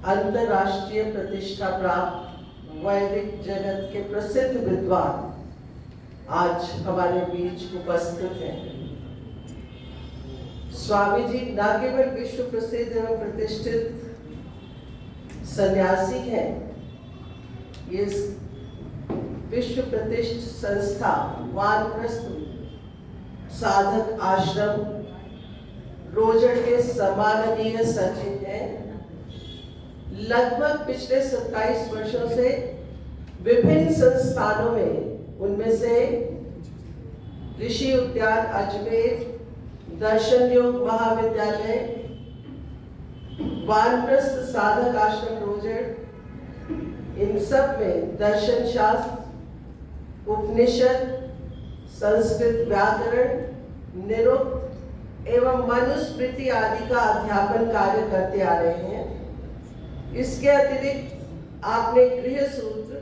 अंतर्राष्ट्रीय प्रतिष्ठा प्राप्त वैदिक जगत के प्रसिद्ध विद्वान आज हमारे बीच उपस्थित हैं। स्वामी जी न केवल विश्व प्रसिद्ध एवं प्रतिष्ठित सन्यासी हैं, ये विश्व प्रतिष्ठित संस्था वानप्रस्थ साधक आश्रम रोजड़ के सम्माननीय सचिव हैं। लगभग पिछले 27 वर्षों से विभिन्न संस्थानों में, उनमें से ऋषि उद्यान अजमेर, दर्शन योग महाविद्यालय, वानप्रस्थ साधक आश्रम रोजड़, इन सब में दर्शन शास्त्र, उपनिषद, संस्कृत व्याकरण, निरुक्त एवं मनुस्मृति आदि का अध्यापन कार्य करते आ रहे हैं। इसके अतिरिक्त आपने गृह सूत्र,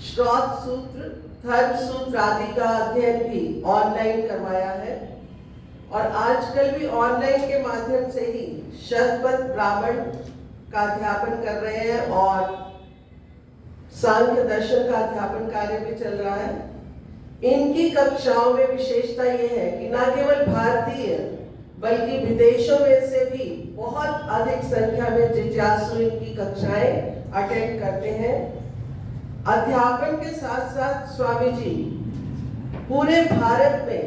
श्रौत सूत्र, धर्म सूत्र आदि का अध्ययन भी ऑनलाइन करवाया है और आजकल भी ऑनलाइन के माध्यम से ही शतपथ ब्राह्मण का अध्यापन कर रहे हैं और सांख्य दर्शन का अध्यापन कार्य भी चल रहा है। इनकी कक्षाओं में विशेषता ये है कि न केवल भारतीय बल्कि विदेशों में से भी बहुत अधिक संख्या में जिज्ञासु इनकी कक्षाएं अटेंड करते हैं। अध्यापन के साथ साथ स्वामी जी पूरे भारत में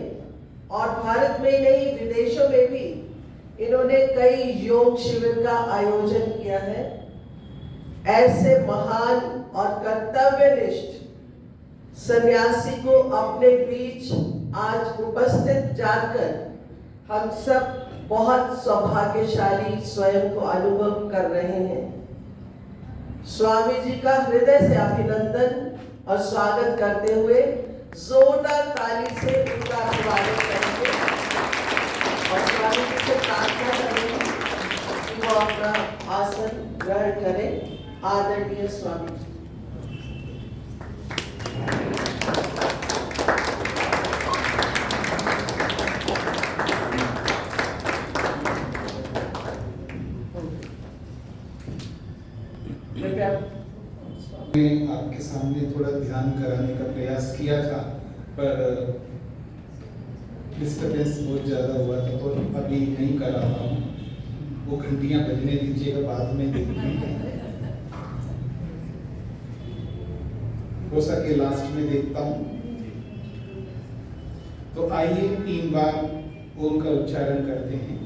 और भारत में ही नहीं विदेशों में भी इन्होंने कई योग शिविर का आयोजन किया है। ऐसे महान और कर्तव्यनिष्ठ सन्यासी को अपने बीच आज उपस्थित जानकर हम सब बहुत सौभाग्यशाली स्वयं को अनुभव कर रहे हैं। स्वामी जी का हृदय से अभिनंदन और स्वागत करते हुए जोरदार ताली से उनका अभिवादन करेंगे और स्वामी जी से प्रार्थना करेंगे कि वो अपना आसन ग्रहण करें। आदरणीय स्वामी जी। आपके सामने थोड़ा ध्यान कराने का प्रयास किया था, पर डिस्टर्बेंस बहुत ज़्यादा हुआ था तो अभी नहीं कर रहा हूँ। वो घंटियाँ बजने दीजिएगा, बाद में देखते हो सके लास्ट में देखता हूँ। तो आइए 3 बार ओम का उच्चारण करते हैं।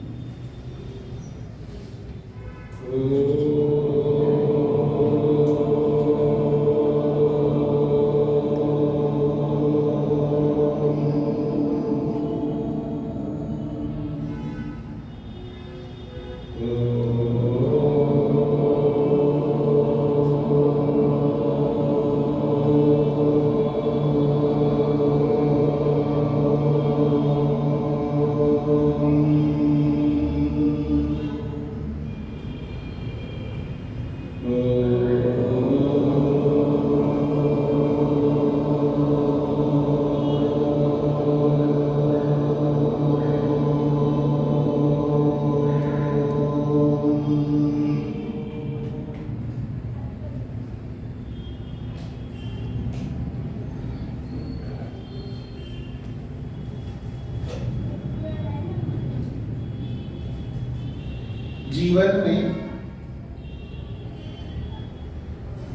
जीवन में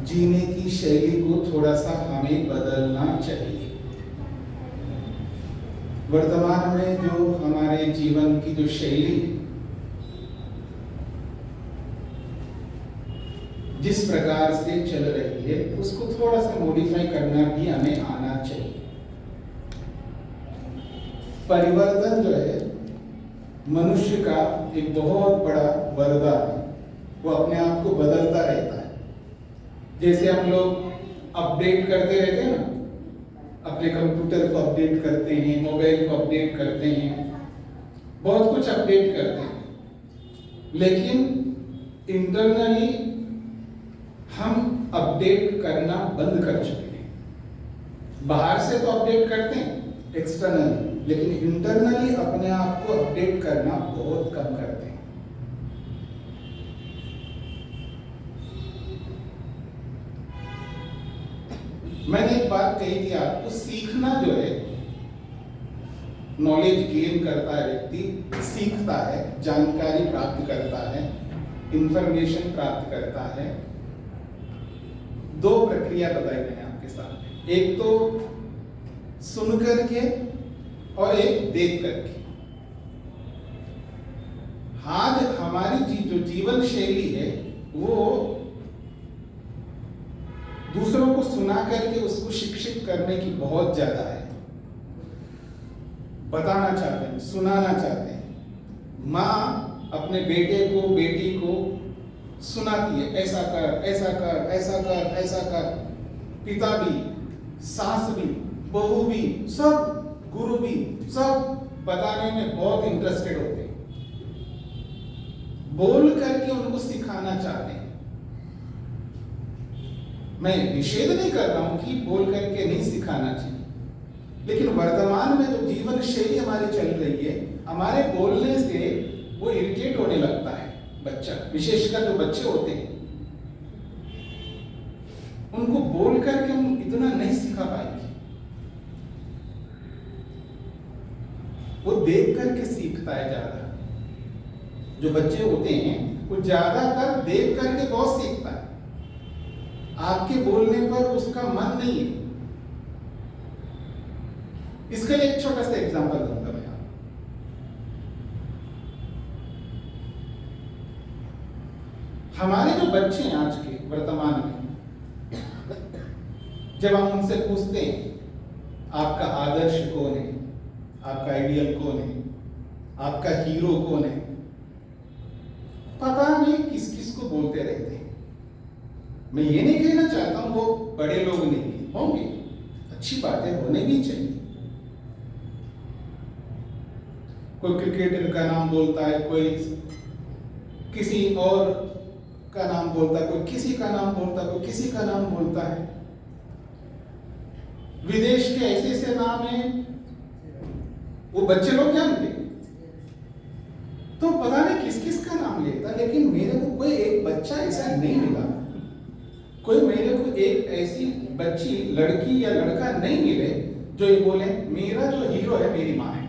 जीने की शैली को थोड़ा सा हमें बदलना चाहिए। वर्तमान में जो हमारे जीवन की जो शैली है, जिस प्रकार से चल रही है, उसको थोड़ा सा मॉडिफाई करना भी हमें आना चाहिए। परिवर्तन जो है मनुष्य का एक बहुत बड़ा वरदान है। वो अपने आप को बदलता रहता है। जैसे हम लोग अपडेट करते रहते हैं ना, अपने कंप्यूटर को अपडेट करते हैं, मोबाइल को अपडेट करते हैं, बहुत कुछ अपडेट करते हैं, लेकिन इंटरनली हम अपडेट करना बंद कर चुके हैं। बाहर से तो अपडेट करते हैं एक्सटर्नली, लेकिन इंटरनली अपने आप को अपडेट करना बहुत कम करते हैं। मैंने एक बात कही थी आपको, सीखना जो है, नॉलेज गेन करता है व्यक्ति, सीखता है, जानकारी प्राप्त करता है, इंफॉर्मेशन प्राप्त करता है। दो प्रक्रिया बताई मैंने आपके साथ, एक तो सुन करके और एक देख करके। आज हमारी जो जीवन शैली है वो दूसरों को सुना करके उसको शिक्षित करने की बहुत ज्यादा है। बताना चाहते हैं, सुनाना चाहते हैं। माँ अपने बेटे को, बेटी को सुनाती है, ऐसा कर, ऐसा कर, ऐसा कर, ऐसा कर। पिता भी, सास भी, बहू भी, सब गुरु भी, सब बताने में बहुत इंटरेस्टेड होते हैं, बोल करके उनको सिखाना चाहते हैं। मैं निषेध नहीं कर रहा हूं कि बोल करके नहीं सिखाना चाहिए, लेकिन वर्तमान में जो जीवन शैली हमारी चल रही है, हमारे बोलने से वो इरिटेट होने लगता है बच्चा, विशेषकर जो बच्चे होते हैं, उनको बोल करके हम इतना नहीं सिखा पाएंगे। वो देख करके सीखता है ज्यादा। जो बच्चे होते हैं वो ज्यादातर देख करके बहुत सीखता है, आपके बोलने पर उसका मन नहीं है। इसके लिए एक छोटा सा एग्जांपल दूंगा मैं। हमारे जो बच्चे हैं आज के वर्तमान में, जब हम उनसे पूछते हैं आपका आदर्श कौन है, आपका आइडियल कौन है, आपका हीरो कौन है, पता नहीं किस किस को बोलते रहते हैं। मैं ये नहीं कहना चाहता हूं वो बड़े लोग नहीं होंगे, अच्छी बातें होने भी चाहिए। कोई क्रिकेटर का नाम बोलता है, कोई किसी और का नाम बोलता है, कोई किसी का नाम बोलता है, कोई किसी का नाम बोलता है। विदेश के ऐसे ऐसे नाम हैं वो बच्चे लोग जानते, तो पता नहीं किस किस का नाम लेता, लेकिन मेरे को कोई एक बच्चा ऐसा नहीं मिला, कोई मेरे को एक ऐसी बच्ची, लड़की या लड़का नहीं मिले जो ये बोले मेरा जो हीरो है मेरी माँ है।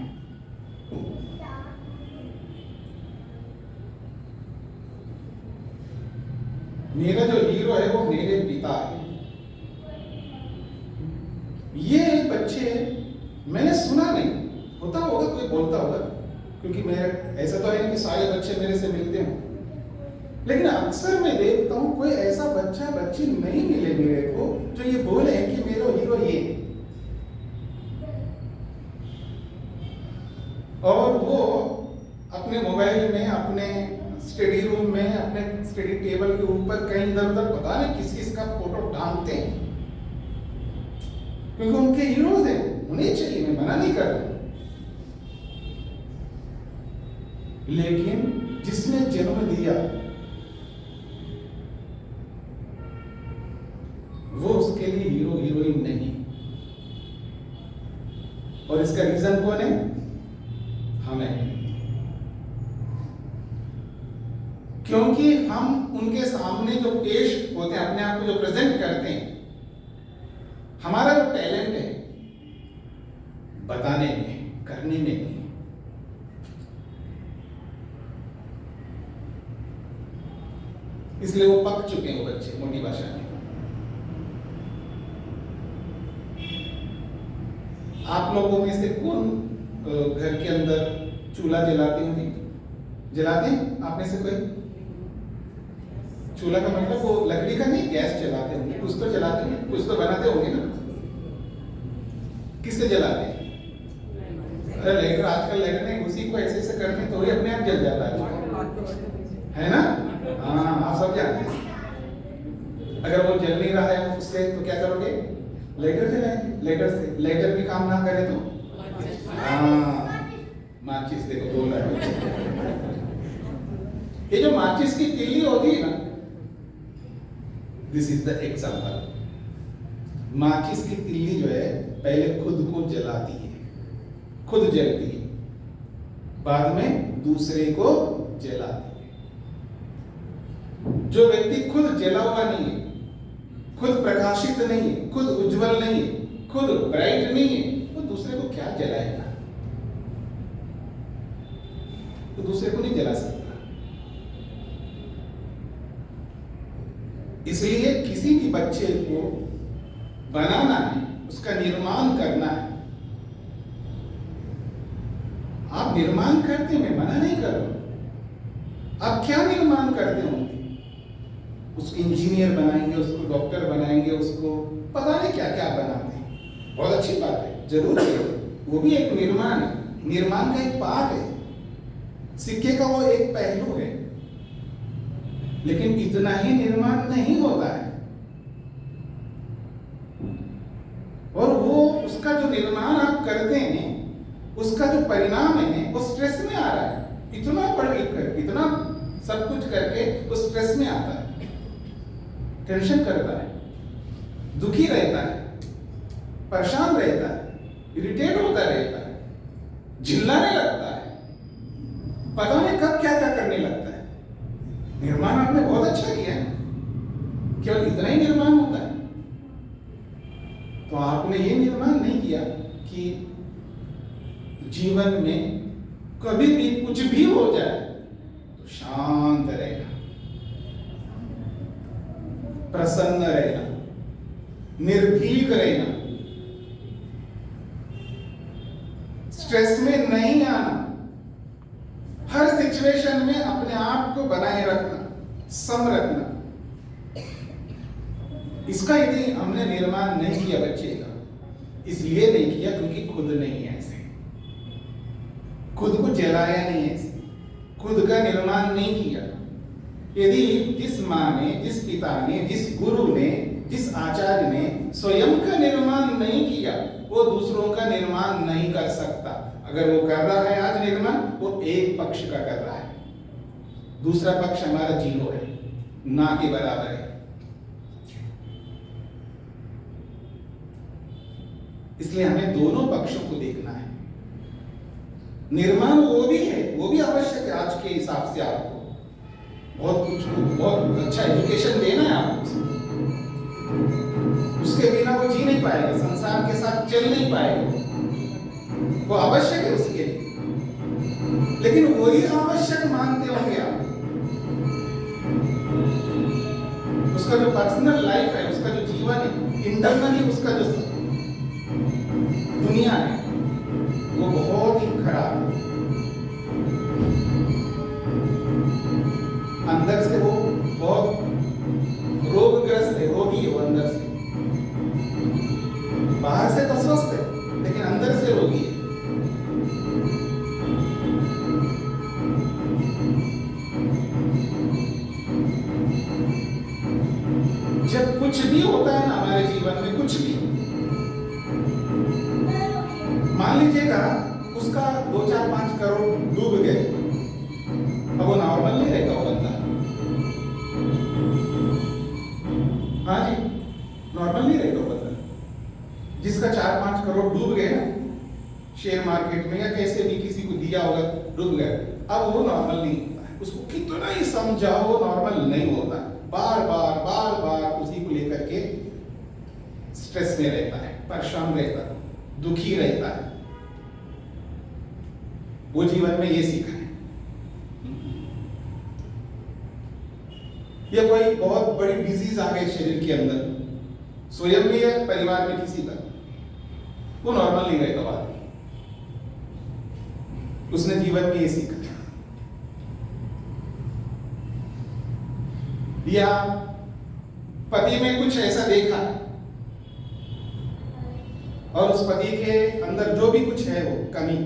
मेरा जो हीरो है वो मेरे पिता है। ये बच्चे मैंने सुना नहीं, होता होगा कोई बोलता होगा, क्योंकि मैं ऐसा तो है कि सारे बच्चे मेरे से मिलते हों, लेकिन अक्सर मैं देखता हूं कोई ऐसा बच्चा बच्ची नहीं मिले मेरे को जो ये बोले कि मेरा हीरो ये। और वो अपने मोबाइल में, अपने स्टडी रूम में, अपने स्टडी टेबल के ऊपर कहीं इधर उधर पता नहीं किस किस का फोटो टांगते हैं, क्योंकि उनके हीरोज हैं, उन्हें चाहिए, मैं मना नहीं कर रहा। लेकिन जिसने जन्म दिया वो उसके लिए हीरो हीरोइन नहीं। और इसका रीजन कौन है? हमें। क्योंकि हम उनके सामने जो पेश होते हैं, अपने आप को जो प्रेजेंट करते हैं, हमारा जो टैलेंट है बताने में, करने में नहीं। इसलिए वो पक चुके हैं वो बच्चे, मोटी भाषा में। आप लोगों में से कौन घर के अंदर चूल्हा जलाते होंगे? जलाते हैं आप में से कोई? चूल्हा का मतलब वो लकड़ी का नहीं, गैस जलाते होंगे, कुछ तो जलाते होंगे, कुछ तो बनाते होंगे ना। किससे जलाते हैं? अरे लाइटर, आजकल लाइटर नहीं, उसी को ऐसे ऐसे करते हैं तो ही अपने आप जल जाता है ना? हाँ, आप सब जानते हैं। अगर वो जल नहीं रहा है उससे तो क्या करोगे? लाइटर जलाएंगे। लाइटर से, लाइटर भी काम ना करे तो माचिस, देखो बोल रहा है। ये जो माचिस की तिल्ली होती है ना, दिस इज द एग्जाम्पल। माचिस की तिल्ली जो है पहले खुद को जलाती है, खुद जलती है, बाद में दूसरे को जलाती है। जो व्यक्ति खुद जला हुआ नहीं है खुद प्रकाशित नहीं है, खुद उज्जवल नहीं है, खुद ब्राइट नहीं है, वो दूसरे को क्या जलाएगा? वो दूसरे को नहीं जला सकता। इसलिए किसी भी बच्चे को बनाना है, उसका निर्माण करना है। आप निर्माण करते, मैं मना नहीं कर रहा। आप क्या निर्माण करते होंगे? उसको इंजीनियर बनाएंगे, उसको डॉक्टर बनाएंगे, उसको पता नहीं क्या क्या बनाते हैं। बहुत अच्छी बात है, जरूर है, वो भी एक निर्माण है, निर्माण का एक पार्ट है, सिक्के का वो एक पहलू है। लेकिन इतना ही निर्माण नहीं होता है, और वो उसका जो निर्माण आप करते हैं, उसका जो परिणाम है वो स्ट्रेस में आ रहा है। इतना पढ़ लिख कर, इतना सब कुछ करके वो स्ट्रेस में आता है, टेंशन करता है, दुखी रहता है, परेशान रहता है, इरिटेट होता रहता है, चिल्लाने लगता है, पता नहीं कब क्या क्या करने लगता है। निर्माण आपने बहुत अच्छा किया है, केवल इतना ही निर्माण होता है। तो आपने ये निर्माण नहीं किया कि जीवन में कभी भी कुछ भी हो जाए तो शांत रहना, प्रसन्न रहना, निर्भीक रहना, स्ट्रेस में नहीं आना, हर सिचुएशन में अपने आप को बनाए रखना, सम रखना। इसका यदि हमने निर्माण नहीं किया बच्चे का, इसलिए नहीं किया क्योंकि खुद नहीं है ऐसे, खुद को जलाया नहीं है ऐसे, खुद का निर्माण नहीं किया। यदि जिस माँ ने, जिस पिता ने, जिस गुरु ने, जिस आचार्य ने स्वयं का निर्माण नहीं किया, वो दूसरों का निर्माण नहीं कर सकता। अगर वो कर रहा है आज निर्माण, वो एक पक्ष का कर रहा है, दूसरा पक्ष हमारा जीरो है, ना के बराबर है। इसलिए हमें दोनों पक्षों को देखना है। निर्माण वो भी है, वो भी आवश्यक है। आज के हिसाब से आपको बहुत कुछ, बहुत अच्छा एजुकेशन देना है आपको, उसके बिना वो जी नहीं पाएगा, संसार के साथ चल नहीं पाएगा, वो आवश्यक है उसके लिए। लेकिन वही आवश्यक मानते होंगे आप, उसका जो पर्सनल लाइफ है, उसका जो जीवन है, इंटरनली उसका जो दुनिया है, वो बहुत ही खराब है। अंदर से वो बहुत रोगग्रस्त है, रोगी है वो अंदर से। बाहर से तो स्वस्थ है, लेकिन अंदर से रोगी है। जब कुछ भी होता है ना हमारे जीवन में, कुछ भी, मान लीजिएगा उसका 2-4-5 करोड़ डूब गए, अब वो नॉर्मल नहीं रहेगा वो बंदा। हाँ जी, नॉर्मल नहीं रहेगा वो बंदा। जिसका 4-5 करोड़ डूब गए ना शेयर मार्केट में, या कैसे भी किसी को दिया होगा, डूब गए, अब वो नॉर्मल नहीं होता है। उसको कितना ही समझाओ, नॉर्मल नहीं होता। बार बार उसी को लेकर के स्ट्रेस में रहता है, परेशान रहता है, दुखी रहता है। वो जीवन में ये सीखा है। या कोई बहुत बड़ी डिजीज आ गई शरीर के अंदर, स्वयं में या परिवार में किसी का, वो नॉर्मल नहीं रहेगा बाद में। उसने जीवन में ये सीखा। या पति में कुछ ऐसा देखा और उस पति के अंदर जो भी कुछ है वो कमी,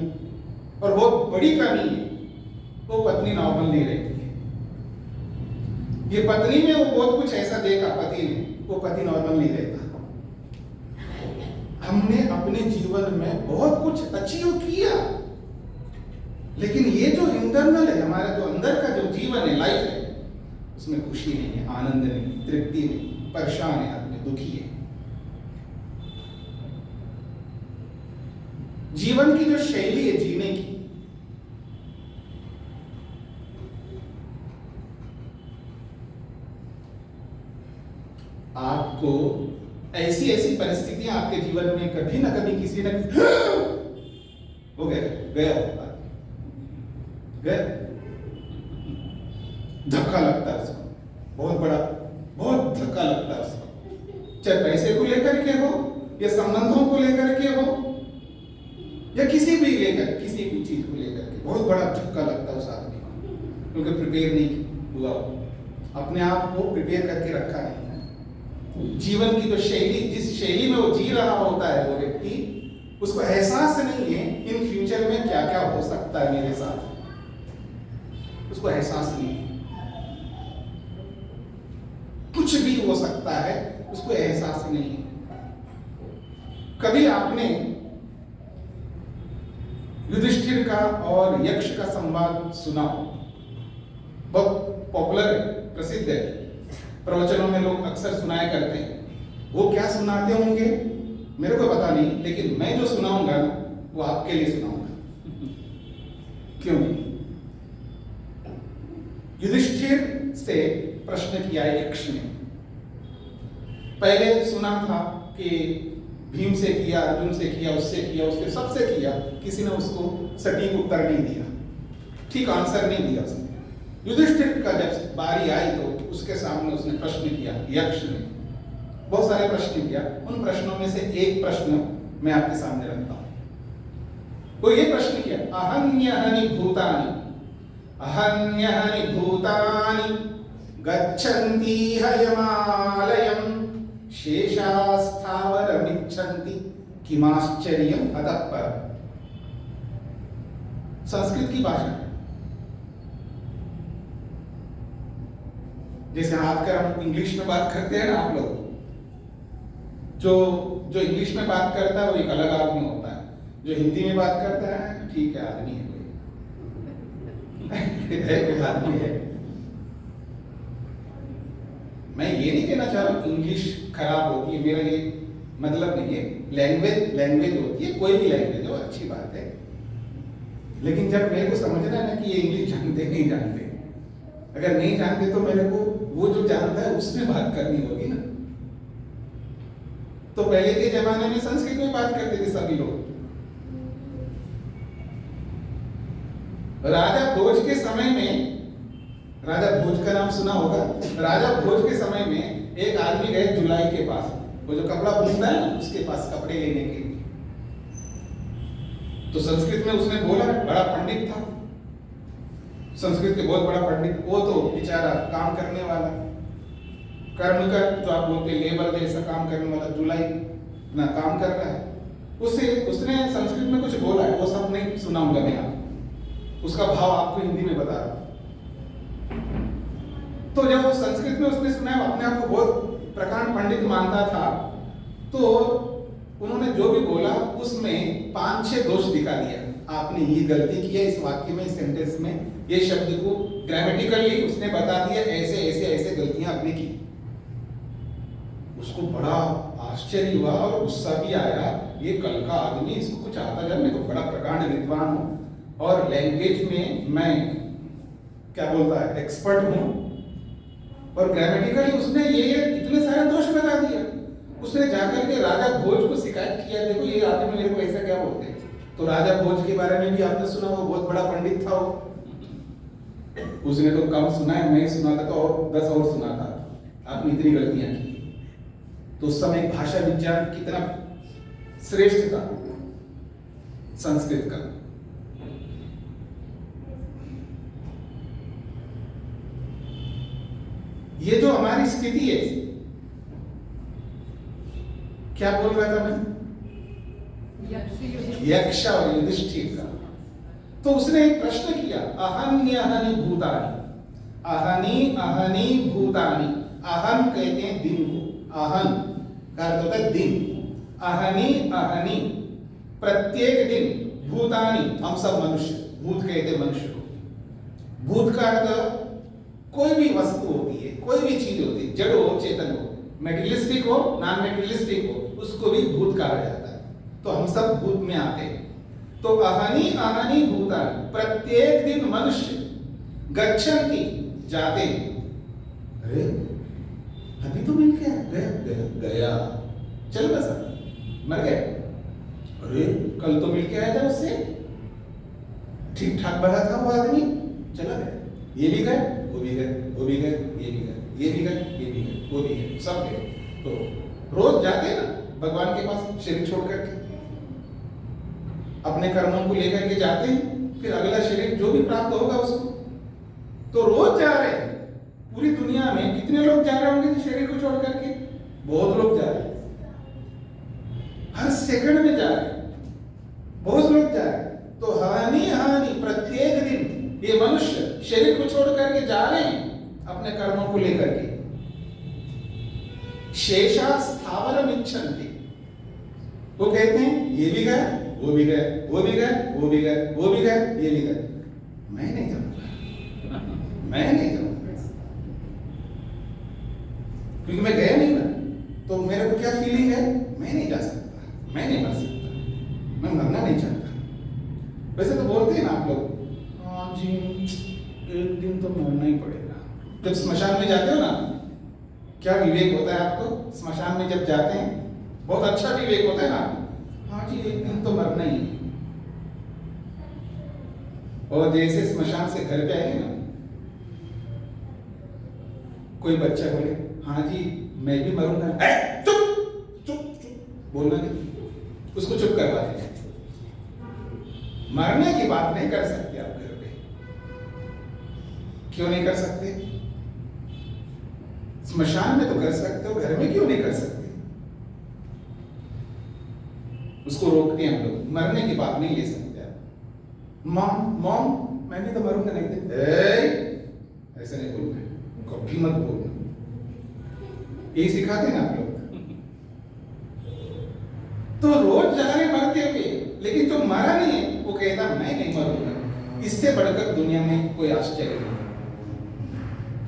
और बहुत बड़ी कमी है, वो पत्नी नॉर्मल नहीं रहती है। ये पत्नी में वो बहुत कुछ ऐसा देखा पति ने, वो पति नॉर्मल नहीं रहता। हमने अपने जीवन में बहुत कुछ अचीव किया, लेकिन ये जो इंटरनल है, हमारा जो अंदर का जो जीवन है, लाइफ है, उसमें खुशी नहीं है, आनंद नहीं, तृप्ति नहीं, परेशान है आदमी, दुखी है। जीवन की जो शैली है जीने की, आपको ऐसी ऐसी परिस्थितियां आपके जीवन में कभी ना कभी किसी न किसी हो गया होगा, गया, धक्का लगता है उसको, बहुत धक्का लगता है उसको, चाहे पैसे को लेकर के हो या संबंधों को लेकर के हो या किसी भी चीज को लेकर के बहुत बड़ा धक्का लगता है उस आदमी को, क्योंकि प्रिपेयर नहीं हुआ, अपने आप को प्रिपेयर करके रखा नहीं है। जीवन की जो शैली, जिस शैली में वो जी रहा होता है वो व्यक्ति, उसको एहसास नहीं है इन फ्यूचर में क्या क्या हो सकता है मेरे साथ, उसको एहसास नहीं है, कुछ भी हो सकता है उसको एहसास नहीं है। कभी आपने युधिष्ठिर का और यक्ष का संवाद सुना, बहुत पॉपुलर है, प्रसिद्ध है, प्रवचनों में लोग अक्सर सुनाया करते हैं। वो क्या सुनाते होंगे मेरे को पता नहीं, लेकिन मैं जो सुनाऊंगा ना वो आपके लिए सुनाऊंगा। क्यों? युधिष्ठिर से प्रश्न किया यक्ष ने, पहले सुना था कि भीम से किया, अर्जुन से किया, उससे सबसे किया, किसी ने उसको सटीक उत्तर नहीं दिया, ठीक आंसर नहीं दिया उसने। युधिष्ठिर का जब बारी आई तो उसके सामने उसने प्रश्न किया, यक्ष ने बहुत सारे प्रश्न किया, उन प्रश्नों में से एक प्रश्न मैं आपके सामने रखता हूं। वो ये प्रश्न किया, अहन्यहनि भूतानि गच्छन्ति हयमालयम् शेषास्थावरमिच्छन्ति किमाश्चर्यम् अतः परम्। संस्कृत की भाषा है, जैसे आजकल हम इंग्लिश में बात करते हैं ना, आप लोग जो इंग्लिश में बात करता है वो एक अलग आदमी होता है, जो हिंदी में बात करता है ठीक है आदमी है कोई आदमी है। मैं ये नहीं कहना चाह रहा हूँ इंग्लिश खराब होती है, मेरा ये मतलब नहीं है, लैंग्वेज होती है, कोई भी लैंग्वेज हो अच्छी बात है, लेकिन जब मेरे को समझना है ना कि ये इंग्लिश जानते नहीं जानते, अगर नहीं जानते तो मेरे को वो जो जानता है उसमें बात करनी होगी ना। तो पहले के जमाने में संस्कृत में बात करते थे सभी लोग। राजा भोज के समय में, राजा भोज का नाम सुना होगा, राजा भोज के समय में एक आदमी गए जुलाई के पास, वो जो कपड़ा बुनता है ना उसके पास कपड़े लेने के लिए। तो संस्कृत में उसने बोला, बड़ा पंडित था, संस्कृत के बहुत बड़ा पंडित, वो तो बेचारा काम करने वाला, कर्मकर जो आप बोलते लेबर जैसा काम करने वाला, जुलाई ना काम कर रहा है, उसने संस्कृत में कुछ बोला है, वो सब नहीं सुनाऊंगा मैं आपको, उसका भाव आपको हिंदी में बता रहा हूं। तो जब वो संस्कृत में उसने सुना, अपने आप को बहुत प्रकांड पंडित मानता था, तो उन्होंने जो भी बोला उसमें 5-6 दोष दिखा दिया, आपने ये गलती की है इस वाक्य में, इस सेंटेंस में, ये शब्द को ग्रामेटिकली उसने बता दिया, ऐसे गलतियां आपने की। उसको बड़ा आश्चर्य हुआ और गुस्सा भी आया, ये कल का आदमी, इसको कुछ आता जब, मैं तो बड़ा प्रकांड विद्वान हूं और लैंग्वेज में मैं क्या बोलता है एक्सपर्ट हूं, और ग्रामेटिकली उसने ये इतने सारे दोष बता दिया। उसने जाकर के राजा भोज को शिकायत किया, देखो ये आदमी मेरे को ऐसा क्या बोलते हैं। तो राजा भोज के बारे में भी आपने सुना, वो बहुत बड़ा पंडित था वो, उसने तो कम सुना है, मैं सुना था तो और 10 और सुना था, आपने इतनी गलतियां की। तो उस समय भाषा विज्ञान कितना श्रेष्ठ था संस्कृत का। ये जो हमारी स्थिति है, क्या बोल रहा था मैं, यक्ष और युधिष्ठिर का। तो उसने एक प्रश्न किया, अहन्यहनि भूतानि, अहनि भूतानि, अहन कहते हैं दिन को, अहन का अर्थ होता है दिन, अहनि प्रत्येक दिन, भूतानि हम सब मनुष्य, भूत कहते मनुष्य को। भूत का अर्थ कोई भी वस्तु होती है, कोई भी चीज होती है, जड़ हो चेतन हो, मेटेरियलिस्टिक हो नॉन मेटेरियलिस्टिक हो, उसको भी भूत कहा जाता है। तो हम सब भूत में आते हैं। तो अहनि भूतानि, प्रत्येक दिन मनुष्य गच्छन्ति जाते हैं। अरे अभी अभी तो मिल गया, गया चल बसा, मर गए। अरे कल तो मिल के आया था उससे, ठीक ठाक बना था वो आदमी, चला गया। ये भी गए, वो भी गए, वो भी गए, ये भी गए, ये भी गए, ये भी गए, वो भी गए, सब गए। तो रोज जाते हैं ना भगवान के पास शरीर छोड़ करके, अपने कर्मों को लेकर के जाते हैं, फिर अगला शरीर जो भी प्राप्त होगा उसको, तो रोज जा रहे हैं। पूरी दुनिया में कितने लोग जा रहे होंगे शरीर को छोड़ करके? बहुत लोग जा रहे हैं, हर सेकंड में जा रहे हैं, बहुत लोग जा रहे हैं। तो हानि हानि प्रत्येक दिन ये मनुष्य शरीर को छोड़ करके जा रहे हैं अपने कर्मों को लेकर के। शेषा स्थावरम इच्छन्ति, वो कहते हैं ये भी गए, वो भी गए, वो भी गए, वो भी गए, वो भी गए, ये भी गए, मैं नहीं जाऊंगा, मैं नहीं जाऊंगा, क्योंकि मैं गया नहीं ना, तो मेरे को क्या फीलिंग है? मैं नहीं जा सकता, मैं नहीं मर सकता, मैं मरना नहीं चाहता। वैसे तो बोलते हैं ना आप लोग, हाँ जी एक दिन तो मरना ही पड़ेगा। जब स्मशान में जाते हो ना, क्या विवेक होता है आपको? स्मशान में जब जाते हैं बहुत अच्छा विवेक होता है ना, हाँ जी एक दिन तो मरना ही है। और जैसे स्मशान से घर पे आएंगे ना, कोई बच्चा बोले हाँ जी मैं भी मरूंगा, चुप चुप चुप बोलना नहीं, उसको चुप करवा देंगे। मरने की बात नहीं कर सकते आप घर पे। क्यों नहीं कर सकते? स्मशान में तो कर सकते हो, घर में क्यों नहीं कर सकते? उसको रोकते हैं हम लोग, मरने की बात नहीं ले सकते आप। मॉम मॉम मैं भी तो मरूंगा नहीं थे, ऐसा नहीं बोलना, कभी मत बोलना, यही सिखाते ना आप लोग। तो रोज जा रहे मरते हुए, लेकिन जो मरा नहीं है वो कहता मैं नहीं मरूंगा। इससे बढ़कर दुनिया में कोई आश्चर्य नहीं।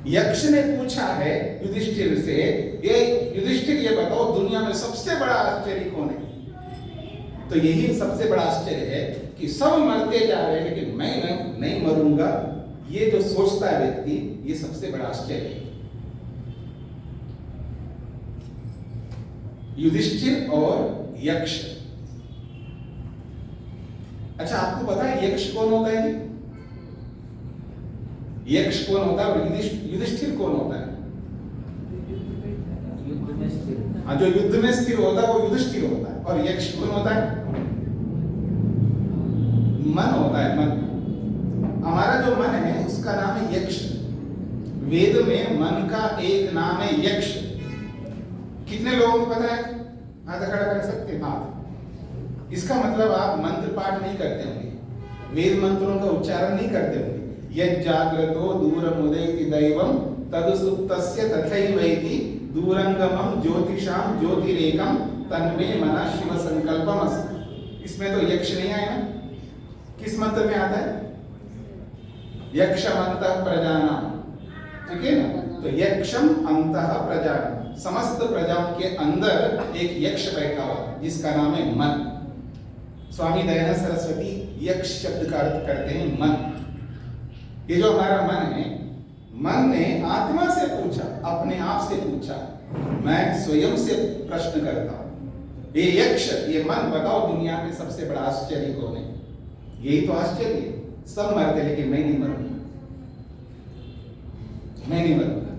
यक्ष ने पूछा है युधिष्ठिर से, ये युधिष्ठिर ये बताओ दुनिया में सबसे बड़ा आश्चर्य कौन है? तो यही सबसे बड़ा आश्चर्य है कि सब मरते जा रहे हैं लेकिन मैं नहीं मरूंगा, ये जो सोचता है व्यक्ति, ये सबसे बड़ा आश्चर्य है। युधिष्ठिर और यक्ष। अच्छा आपको पता है यक्ष कौन होता है जी? यक्ष कौन होता है और युधिष्ठिर कौन होता है? हाँ, जो युद्ध में स्थिर होता है वो युधिष्ठिर होता है, और यक्ष कौन होता है? मन होता है, मन। हमारा जो मन है उसका नाम है यक्ष। वेद में मन का एक नाम है यक्ष। कितने लोगों को पता है? हाथ खड़ा कर सकते हैं हाथ। इसका मतलब आप मंत्र पाठ नहीं करते होंगे, वेद मंत्रों का उच्चारण नहीं करते होंगे। यज्जाग्रतो दूरमुदैति दैवं तदुसुप्तस्य तथैवैति दूरंगमं ज्योतिषां ज्योतिरेकं तन्मे मनः शिव संकल्पमस्तु। इसमें तो यक्ष नहीं आया ना? किस मंत्र में आता है? यक्षमन्तः प्रजानां, ठीक है ना? तो यक्षम अंतः प्रजानां, समस्त प्रजाओं के अंदर एक यक्ष बैठा हुआ जिसका नाम है मन। स्वामी दयानंद सरस्वती यक्ष शब्द का अर्थ करते हैं मन। ये जो हमारा मन है, मन ने आत्मा से पूछा, अपने आप से पूछा, मैं स्वयं से प्रश्न करता हूं, ये यक्ष, ये मन बताओ दुनिया में सबसे बड़ा आश्चर्य कौन है? यही तो आश्चर्य है, सब मरते लेकिन मैं नहीं मरूंगा, मैं नहीं मरूंगा।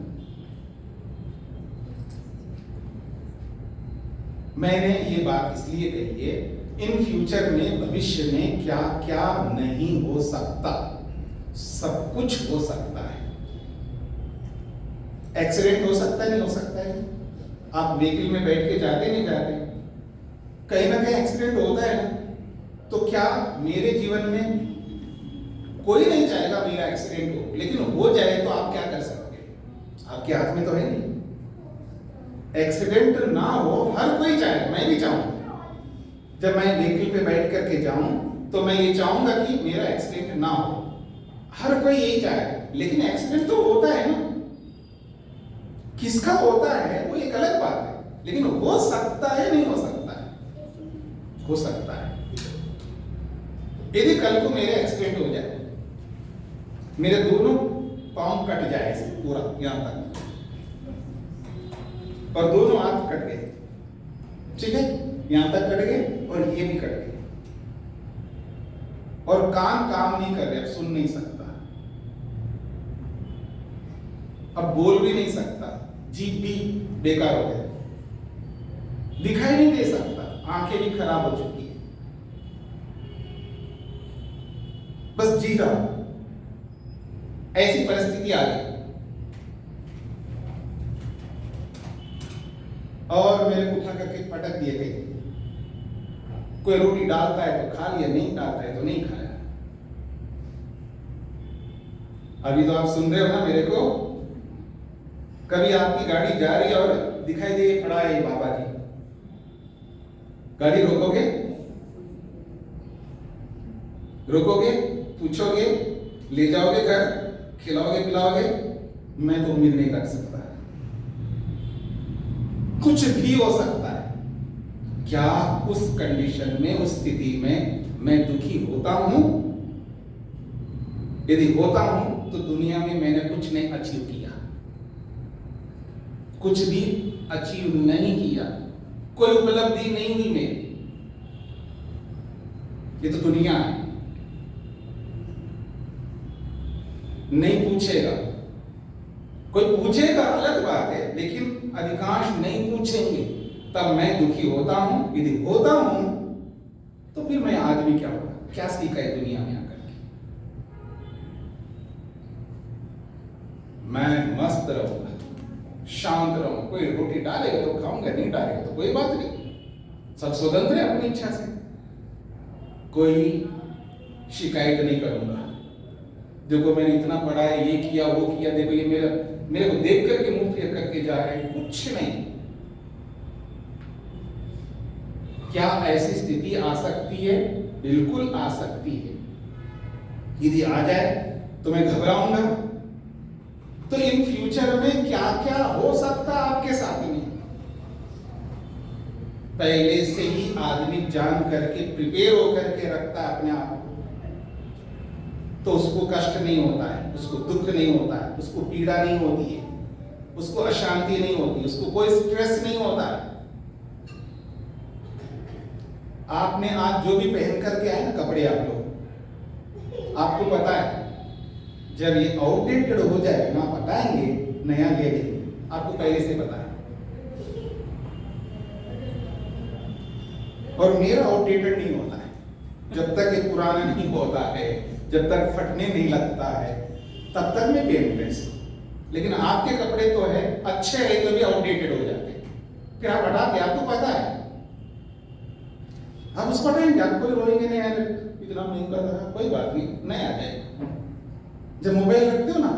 मैंने ये बात इसलिए कही है, इन फ्यूचर में, भविष्य में क्या क्या नहीं हो सकता, सब कुछ हो सकता है। एक्सीडेंट हो सकता है, नहीं हो सकता है? आप व्हीकल में बैठ के जाते नहीं जाते, कहीं ना कहीं एक्सीडेंट होता है ना? तो क्या मेरे जीवन में कोई नहीं चाहेगा मेरा एक्सीडेंट हो, लेकिन हो जाए तो आप क्या कर सकते हैं? आपके हाथ में तो है नहीं। एक्सीडेंट ना हो हर कोई चाहे, मैं भी चाहूंगा। जब मैं व्हीकल पे बैठ करके जाऊं तो मैं ये चाहूंगा कि मेरा एक्सीडेंट ना हो, हर कोई यही चाहे। लेकिन एक्सीडेंट तो होता है ना, किसका होता है वो एक अलग बात है, लेकिन हो सकता है, नहीं हो सकता है? हो सकता है। यदि कल को मेरे एक्सीडेंट हो जाए, मेरे दोनों पांव कट जाए पूरा यहां तक, और दोनों हाथ कट गए, ठीक है, यहां तक कट गए और ये भी कट गए, और कान काम नहीं कर रहे, अब सुन नहीं सकता, अब बोल भी नहीं सकता, जीभ भी बेकार हो गया, दिखाई नहीं दे सकता, आंखें भी खराब हो चुकी है, बस जी रहा, ऐसी परिस्थिति आ गई। और मेरे को उठा करके पटक दिए गए, कोई रोटी डालता है तो खा लिया, नहीं डालता है तो नहीं खाया। अभी तो आप सुन रहे हो ना मेरे को, कभी आपकी गाड़ी जा रही है और दिखाई दे पड़ा है बाबा जी, गाड़ी रोकोगे? रोकोगे? पूछोगे? ले जाओगे घर? खिलाओगे पिलाओगे? मैं तो उम्मीद नहीं कर सकता। कुछ भी हो सकता है। क्या उस कंडीशन में, उस स्थिति में मैं दुखी होता हूं? यदि होता हूं तो दुनिया में मैंने कुछ नहीं अचीव किया, कुछ भी अचीव नहीं किया, कोई उपलब्धि नहीं हुई मेरी। ये तो दुनिया है, नहीं पूछेगा, कोई पूछेगा अलग बात है, लेकिन अधिकांश नहीं पूछेंगे। तब मैं दुखी होता हूं। यदि होता हूं तो फिर मैं आदमी क्या होगा, क्या सीखा है दुनिया में आकर के? मैं मस्त रहूंगा, शांत रहूंगा, कोई रोटी डालेगा तो खाऊंगा, नहीं डालेगा तो कोई बात नहीं, सब स्वतंत्र है अपनी इच्छा से, कोई शिकायत नहीं करूंगा। देखो मैंने इतना पढ़ा है, ये किया वो किया, देखो ये मेरे को देख करके मुंह फेर करके जा रहे हैं, कुछ नहीं। क्या ऐसी स्थिति आ सकती है? बिल्कुल आ सकती है। यदि आ जाए तो मैं घबराऊंगा। तो इन फ्यूचर में क्या क्या हो सकता है आपके साथ में, पहले से ही आदमी जान करके प्रिपेयर होकर के रखता है अपने आप को, तो उसको कष्ट नहीं होता है, उसको दुख नहीं होता है, उसको पीड़ा नहीं होती है, उसको अशांति नहीं होती, उसको कोई स्ट्रेस नहीं होता है। आपने आज जो भी पहन करके आए ना कपड़े, आप लोग, आपको पता है जब ये आउटडेटेड हो जाए ना, हटाएंगे, नया ले लेंगे, आपको पहले से पता है। और मेरा आउटडेटेड नहीं होता है, जब तक ये पुराना नहीं होता है, जब तक फटने नहीं लगता है, तब तक मैं पहनूंगा इसको। लेकिन आपके कपड़े तो है, अच्छे है तो भी आउटडेटेड हो जाते हैं, फिर आप हटाते, आपको पता है, आप उसको हटाएंगे, आप कोई रोएंगे नहीं, यार इतना महंगा था, कोई बात नहीं, नया आ जाएगा। जब मोबाइल रखते हो ना,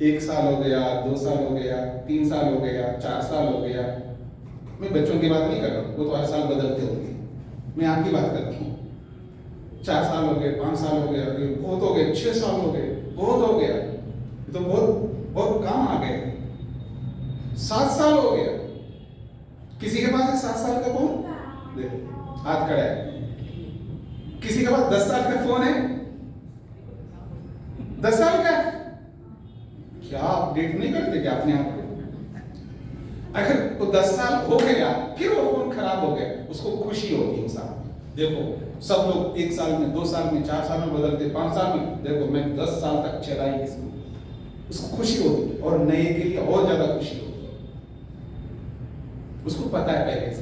1 साल हो गया, 2 साल हो गया, 3 साल हो गया, 4 साल हो गया, मैं बच्चों की बात नहीं कर रहा हूँ, वो तो हर साल बदलते होंगे, मैं आपकी बात कर रहा हूँ। 4 साल हो गए, 5 साल हो गया, बहुत हो गए, 6 साल हो गए, बहुत हो गया, तो बहुत काम आ गए। 7 साल हो गया, किसी के पास है 7 साल का फोन? देखो हाथ खड़ा है। किसी के पास 10 साल का फोन है? 10 साल का? क्या अपडेट नहीं करते क्या अपने आप को? अगर वो 10 साल हो गया, फिर वो फोन खराब हो गया, उसको खुशी होती है इंसान। देखो सब लोग 1 साल में, 2 साल में, 4 साल में बदलते, 5 साल में, देखो मैं 10 साल तक चलाई इसको, उसको खुशी होती, और नए के लिए और ज्यादा खुशी होती, उसको पता है पहले से।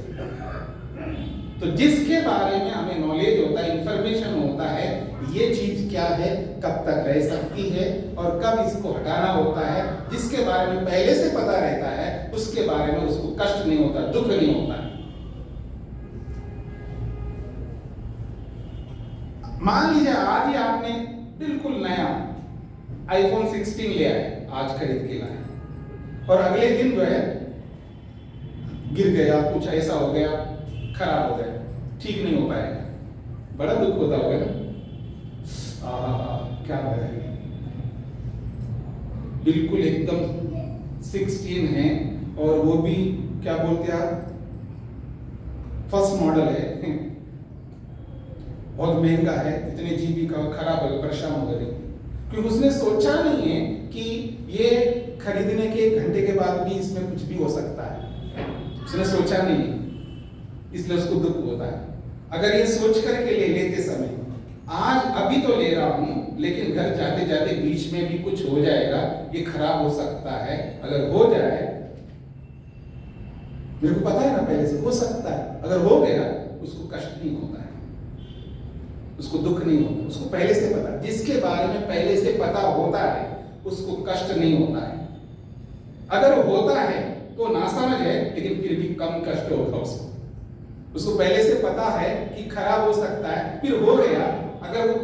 तो जिसके बारे में हमें नॉलेज होता है, इंफॉर्मेशन होता है, ये चीज क्या है, कब तक रह सकती है और कब इसको हटाना होता है, जिसके बारे में पहले से पता रहता है, उसके बारे में उसको कष्ट नहीं होता, दुख नहीं होता है। मान लीजिए आज ही आपने बिल्कुल नया iPhone 16 ले आए, आज खरीद के लाए, और अगले दिन जो है गिर गया, कुछ ऐसा हो गया, खराब हो गया, ठीक नहीं हो पाएगा, बड़ा दुख होता होगा ना। क्या है, बिल्कुल एकदम 16 है, और वो भी क्या बोलते हैं आप, फर्स्ट मॉडल है, बहुत महंगा है, इतने जीबी का, खराब है, परेशान हो गए, क्योंकि उसने सोचा नहीं है कि ये खरीदने के 1 घंटे के बाद भी इसमें कुछ भी हो सकता है। उसने सोचा नहीं है, इसलिए उसको दुख होता है। अगर ये सोच करके ले लेते समय, आज अभी तो ले रहा हूं लेकिन घर जाते जाते बीच में भी कुछ हो जाएगा, ये खराब हो सकता है, अगर हो जाए, मेरे को पता है ना पहले से हो सकता है, अगर हो गया उसको कष्ट नहीं होता है, उसको दुख नहीं होता, उसको पहले से पता। जिसके बारे में पहले से पता होता है उसको कष्ट नहीं होता है। अगर होता है तो नासमझ है लेकिन फिर भी कम कष्ट होगा उसको पहले से पता है कि खराब हो सकता है, फिर हो गया, अगर वो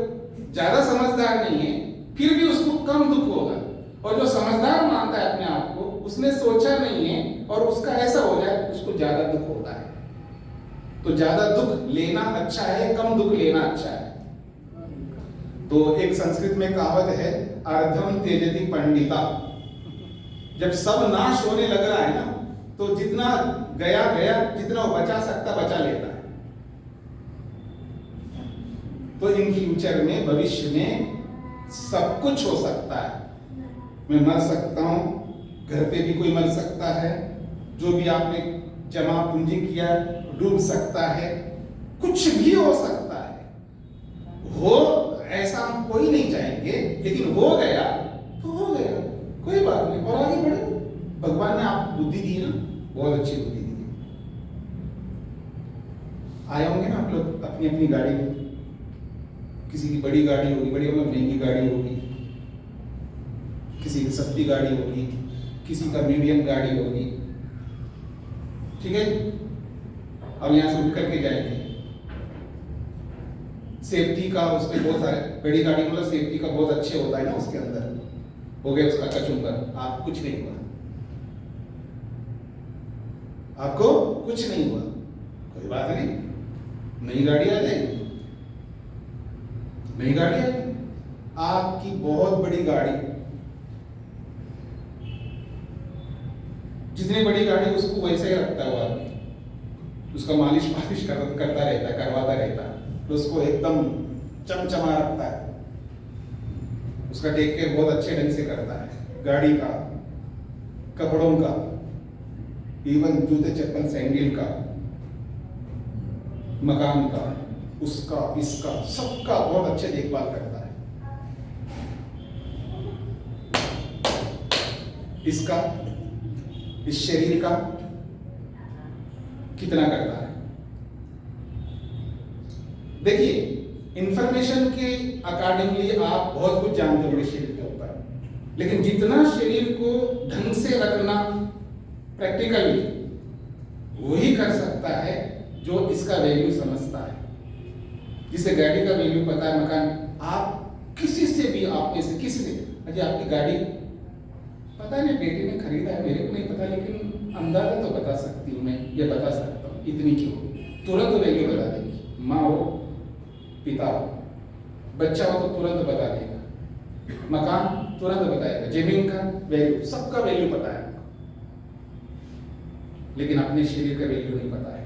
ज्यादा समझदार नहीं है फिर भी उसको कम दुख होगा। और जो समझदार मानता है अपने आप को, उसने सोचा नहीं है और उसका ऐसा हो जाए, उसको ज्यादा दुख होता है। तो ज्यादा दुख लेना अच्छा है, कम दुख लेना अच्छा है। तो एक संस्कृत में कहावत है, अर्धम त्यजति पंडिता। जब सब नाश होने लग रहा है ना, तो जितना गया गया, जितना वो बचा सकता बचा लेता है। तो इन फ्यूचर में, भविष्य में सब कुछ हो सकता है। मैं मर सकता हूं, घर पे भी कोई मर सकता है, जो भी आपने जमा पूंजी किया डूब सकता है, कुछ भी हो सकता है। हो ऐसा हम कोई नहीं चाहेंगे, लेकिन हो गया तो हो गया, कोई बात नहीं, और आगे बढ़ो। भगवान ने आपको बुद्धि दी ना, बहुत अच्छी बुद्धि दी। आए होंगे ना आप लोग अपनी अपनी गाड़ी में, किसी की बड़ी गाड़ी होगी, बड़ी मतलब महंगी गाड़ी होगी, किसी की सस्ती गाड़ी होगी, किसी का मीडियम गाड़ी होगी, ठीक है। अब यहाँ से उठ करके जाएंगे, सेफ्टी का उस पर बहुत सारे, बड़ी गाड़ी मतलब सेफ्टी का बहुत अच्छे होता है ना, उसके अंदर हो गया उसका कचुम्बर, आप कुछ नहीं हुआ, आपको कुछ नहीं हुआ, कोई बात नहीं, नई गाड़ी आ जाएगी, नई गाड़ी आ जाएगी। आपकी बहुत बड़ी गाड़ी, जितनी बड़ी गाड़ी उसको वैसे ही रखता है वो आदमी, उसका मालिश करता रहता है, करवाता रहता है, तो उसको एकदम चमचमा रखता है, उसका टेक केयर बहुत अच्छे ढंग से करता है, गाड़ी का, कपड़ों का, इवन जूते चप्पल सैंडल का, मकान का, उसका, इसका, सबका बहुत अच्छे देखभाल करता है। इसका, इस शरीर का कितना करता है। देखिए, इंफॉर्मेशन के अकॉर्डिंगली आप बहुत कुछ जानते होंगे शरीर के ऊपर, लेकिन जितना शरीर को ढंग से रखना प्रैक्टिकली वही कर सकता है जो इसका वैल्यू समझता है। जिसे गाड़ी का वैल्यू पता है, मकान, आप किसी से भी, आप में से किसी से, अजय आपकी गाड़ी पता नहीं बेटे ने खरीदा है, मेरे को नहीं पता, लेकिन अंदाजा तो बता सकती हूँ मैं, ये बता सकता हूँ इतनी की हो, तुरंत वैल्यू बता देगी। माँ हो, पिता हो, बच्चा हो तो तुरंत बता देगा, मकान तुरंत बताएगा, जमीन का वैल्यू, सबका वैल्यू पता है, लेकिन अपने शरीर का वैल्यू नहीं पता है।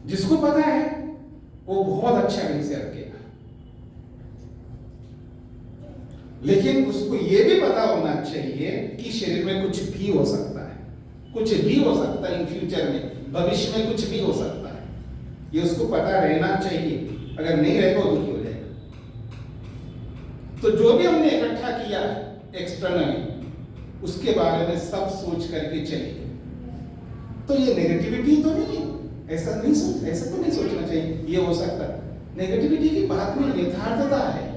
जिसको पता है वो बहुत अच्छा ढंग से रखेगा, लेकिन उसको ये भी पता होना चाहिए कि शरीर में कुछ भी हो सकता है, कुछ भी हो सकता है, इन फ्यूचर में, भविष्य में कुछ भी हो सकता है, ये उसको पता रहना चाहिए। अगर नहीं रहेगा वो दुखी हो जाएगा। तो जो भी हमने इकट्ठा किया एक्सटर्नली, उसके बारे में सब सोच करके चलिए। तो ये नेगेटिविटी तो नहीं है, ऐसा तो नहीं सोचना चाहिए ये हो सकता है। नेगेटिविटी की बात में यथार्थता है।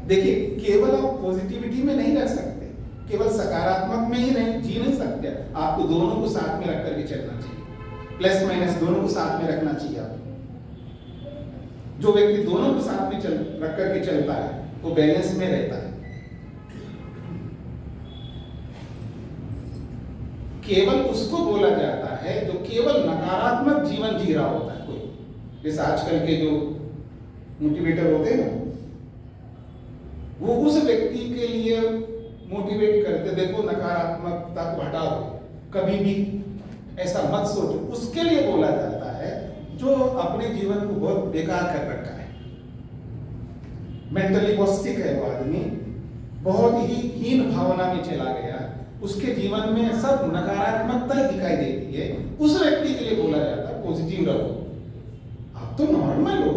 देखिए, केवल आप पॉजिटिविटी में नहीं रह सकते, केवल सकारात्मक में ही नहीं जी नहीं सकते, आपको दोनों को साथ में रख करके चलना चाहिए, प्लस माइनस दोनों को साथ में रखना चाहिए आपको। जो व्यक्ति दोनों को साथ में रख करके चलता है वो बैलेंस में रहता है। केवल उसको बोला जाता है जो केवल नकारात्मक जीवन जी रहा होता है कोई, जैसे आजकल के जो मोटिवेटर होते हैं ना, वो उस व्यक्ति के लिए मोटिवेट करते, देखो नकारात्मकता को हटा दो, कभी भी ऐसा मत सोचो, उसके लिए बोला जाता है जो अपने जीवन को बहुत बेकार कर रखा है, मेंटली बहुत सिक है वो आदमी, बहुत ही हीन भावना में चला गया, उसके जीवन में सब नकारात्मकता ही दिखाई देती है, उस व्यक्ति के लिए बोला जाता है पॉजिटिव रहो। आप तो नॉर्मल हो।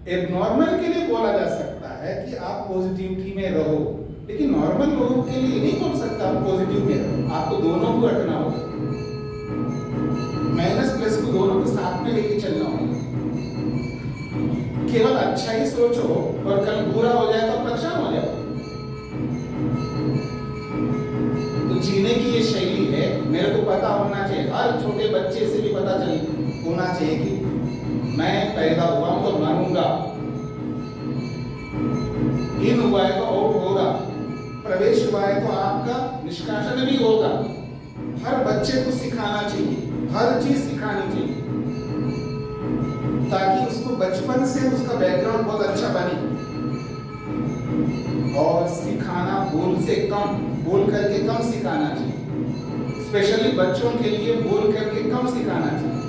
एबनॉर्मल के लिए बोला जा सकता है कि आप पॉजिटिविटी में रहो, लेकिन नॉर्मल लोगों के लिए नहीं बोल सकता आप पॉजिटिव में रहो। आपको दोनों को रखना होगा, माइनस प्लस को दोनों को साथ में लेके चलना होगा। केवल अच्छा ही सोचो और कल बुरा हो जाए तो परेशान हो जाओ। तो जीने की ये शैली है। मेरे को पता होना चाहिए, हर छोटे बच्चे से भी पता होना चाहिए कि मैं पैदा हुआ हूं तो मानूंगा, इन हुआ है तो आउट होगा, प्रवेश हुआ है तो आपका निष्कासन भी होगा। हर बच्चे को सिखाना चाहिए, हर चीज सिखानी चाहिए, ताकि उसको बचपन से उसका बैकग्राउंड बहुत अच्छा बने। और सिखाना बोल करके कम सिखाना चाहिए। स्पेशली बच्चों के लिए बोल करके कम सिखाना चाहिए।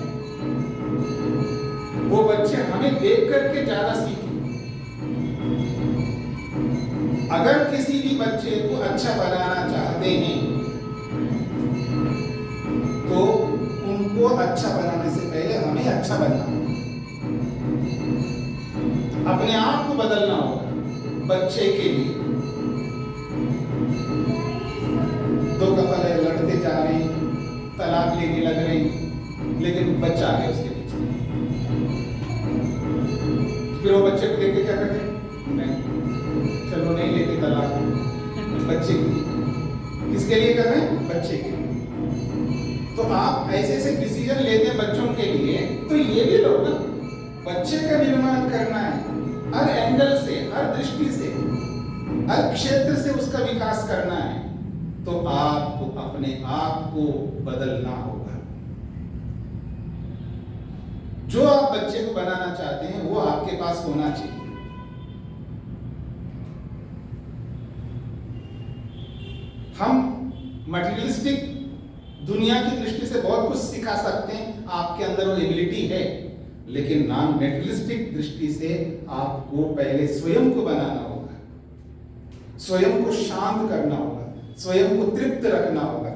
वो बच्चे हमें देख करके ज्यादा सीखें। अगर किसी भी बच्चे को अच्छा बनाना चाहते हैं तो उनको अच्छा बनाने से पहले हमें अच्छा बनना होगा, अपने आप को बदलना होगा। बच्चे के लिए दो कपल है, लड़ते जा रहे हैं, तलाक लेने लग रहे हैं, लेकिन बच्चा आ गया उसके पीछे। फिर वो बच्चे को देख के क्या करते हैं? नहीं, चलो नहीं लेते तलाक। बच्चे के लिए, किसके लिए कर रहे हैं? बच्चे के लिए। तो आप ऐसे ऐसे डिसीजन लेते हैं बच्चों के लिए, तो ये भी लो ना, बच्चे का निर्माण करना है। हर एंगल से, हर दृष्टि से, हर क्षेत्र से उसका विकास करना है। तो आपको अपने आप को बदलना होगा। जो आप बच्चे को बनाना चाहते हैं वो आपके पास होना चाहिए। हम मटेरियलिस्टिक दुनिया की दृष्टि से बहुत कुछ सिखा सकते हैं, आपके अंदर वो एबिलिटी है, लेकिन नॉन मेटेरियलिस्टिक दृष्टि से आपको पहले स्वयं को बनाना होगा, स्वयं को शांत करना होगा, स्वयं को तृप्त रखना होगा,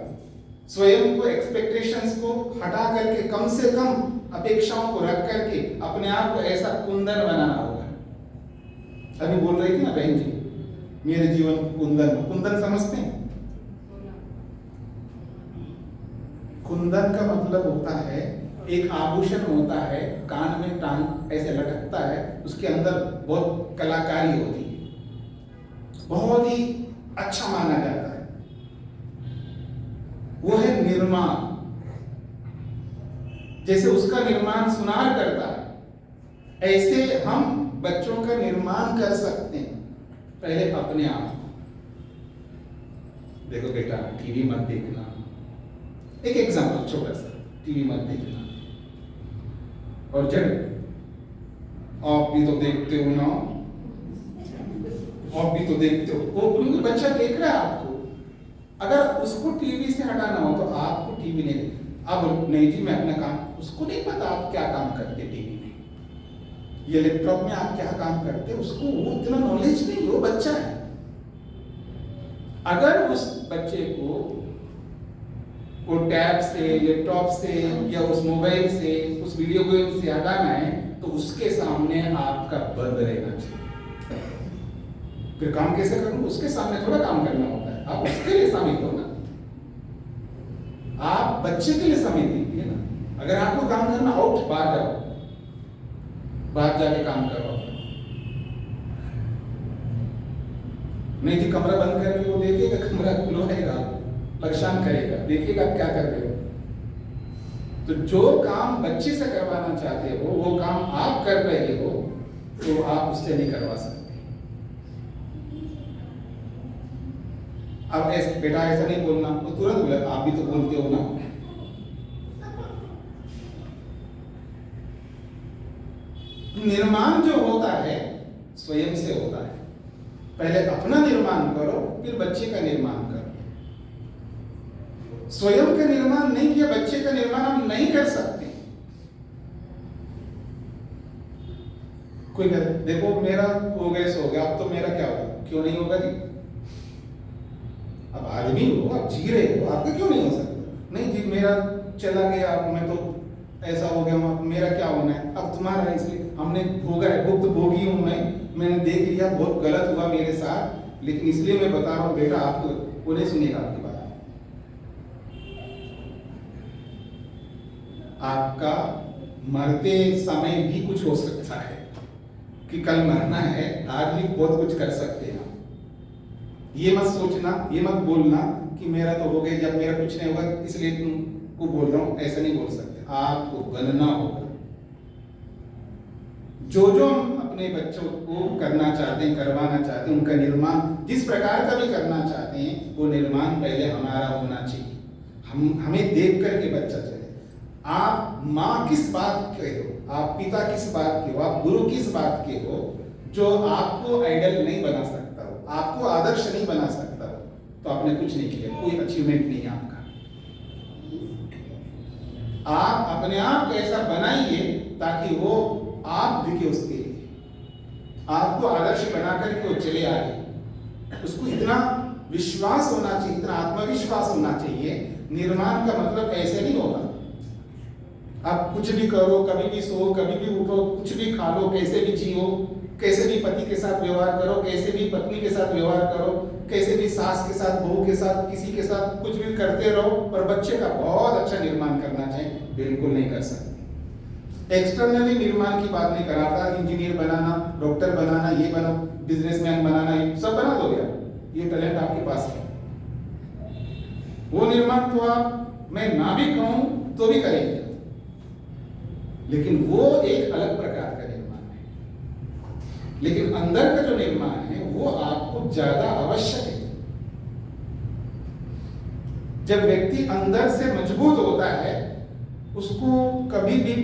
स्वयं को एक्सपेक्टेशंस को हटा करके कम से कम अपेक्षाओं को रख करके अपने आप को ऐसा कुंदन बनाना होगा। अभी बोल रही थी ना बहन जी, मेरे जीवन कुंदन। कुंदन समझते हैं? कुंदन का मतलब होता है एक आभूषण होता है, कान में टांग ऐसे लटकता है, उसके अंदर बहुत कलाकारी होती है, बहुत ही अच्छा माना जाता है। वो है निर्माण। जैसे उसका निर्माण सुनार करता है, ऐसे हम बच्चों का निर्माण कर सकते हैं पहले अपने आप। देखो बेटा, टीवी मत देखना। एक एग्जांपल छोटा सा, टीवी मत देखना। और जब आप भी तो देखते हो ना, आप भी तो देखते हो, वो बोलूंगी बच्चा देख रहा है आपको। अगर उसको टीवी से हटाना हो तो आपको टीवी नहीं देखना। अब नहीं जी, मैं अपना काम, उसको नहीं पता आप क्या काम करते टीवी में, ये लैपटॉप में आप क्या काम करते, उसको वो इतना नॉलेज नहीं, वो बच्चा है। अगर उस बच्चे को वो टैब से, लैपटॉप से या उस मोबाइल से, उस वीडियो गेम से हटाना है, तो उसके सामने आपका बंद रहना चाहिए। फिर काम कैसे करूं? उसके सामने थोड़ा काम करना होता है, आप उसके लिए समय दो ना, आप बच्चे के लिए समय दीजिए ना। अगर आपको काम करना, आउट, बाहर जाओ, बाहर जाके काम करो। नहीं जी, कमरा बंद करके वो देखेगा, कमरा खुलवाएगा, परेशान करेगा, देखेगा आप क्या कर रहे हो। तो जो काम बच्चे से करवाना चाहते हो, वो काम आप कर रहे हो, तो आप उससे नहीं करवा सकते। अब ऐसे बेटा ऐसा नहीं बोलना, तो तुरंत बोला, आप भी तो बोलते हो ना। निर्माण जो होता है स्वयं से होता है। पहले अपना निर्माण करो, फिर बच्चे का निर्माण करो। स्वयं का निर्माण नहीं किया, बच्चे का निर्माण हम नहीं कर सकते। कोई कहते देखो मेरा हो गया, सो हो गया, अब तो मेरा क्या होगा? क्यों नहीं होगा जी? अब आदमी हो, आप जी रहे हो, आपका क्यों नहीं हो सकता? नहीं जी मेरा चला गया, अब मैं तो ऐसा हो गया हूँ, अब मेरा क्या होना है, अब तुम्हारा है, इसलिए हमने भोगा है, भुक्त भोगी हूँ मैंने देख लिया बहुत गलत हुआ मेरे साथ, लेकिन इसलिए मैं बता रहा हूँ बेटा, आपको वो नहीं सुनेगा आपकी बात। आपका मरते समय भी कुछ हो सकता है कि कल मरना है, आज भी बहुत कुछ कर सकते हैं। ये मत सोचना, ये मत बोलना कि मेरा तो हो गया, जब मेरा कुछ नहीं होगा इसलिए तुमको बोल रहा हूं, ऐसा नहीं बोल सकते। आपको बनना होगा। जो जो हम अपने बच्चों को करना चाहते हैं, करवाना चाहते हैं, उनका निर्माण जिस प्रकार का भी करना चाहते हैं, वो निर्माण पहले हमारा होना चाहिए। हमें देख करके बच्चा चले। आप माँ किस बात के हो, आप पिता किस बात के हो, आप गुरु किस बात के हो, जो आपको आइडल नहीं बना सकता हो, आपको आदर्श नहीं बना सकता हो, तो आपने कुछ नहीं किया, कोई अचीवमेंट नहीं है आपका। आप अपने आप को ऐसा बनाइए ताकि वो आप दिखे उसके लिए, आपको आदर्श बना करके वो चले आए। उसको इतना विश्वास होना चाहिए, इतना आत्मविश्वास होना चाहिए। निर्माण का मतलब ऐसे नहीं होता आप कुछ भी करो, कभी भी सो, कभी भी उठो, कुछ भी खा लो, कैसे भी जियो, कैसे भी पति के साथ व्यवहार करो, कैसे भी पत्नी के साथ व्यवहार करो, कैसे भी सास के साथ, बहू के साथ, किसी के साथ कुछ भी करते रहो, और बच्चे का बहुत अच्छा निर्माण करना चाहिए, बिल्कुल नहीं कर सकते। एक्सटर्नली निर्माण की बात नहीं कर रहा था, इंजीनियर बनाना, डॉक्टर बनाना, ये बनो, बिजनेसमैन बनाना, ये सब बना दो यार, ये टैलेंट आपके पास है। वो निर्माण तो आप मैं ना भी कहूं तो भी करेंगे, लेकिन वो एक अलग प्रकार का निर्माण है। लेकिन अंदर का जो निर्माण है वो आपको ज्यादा आवश्यक है। जब व्यक्ति अंदर से मजबूत होता है उसको कभी भी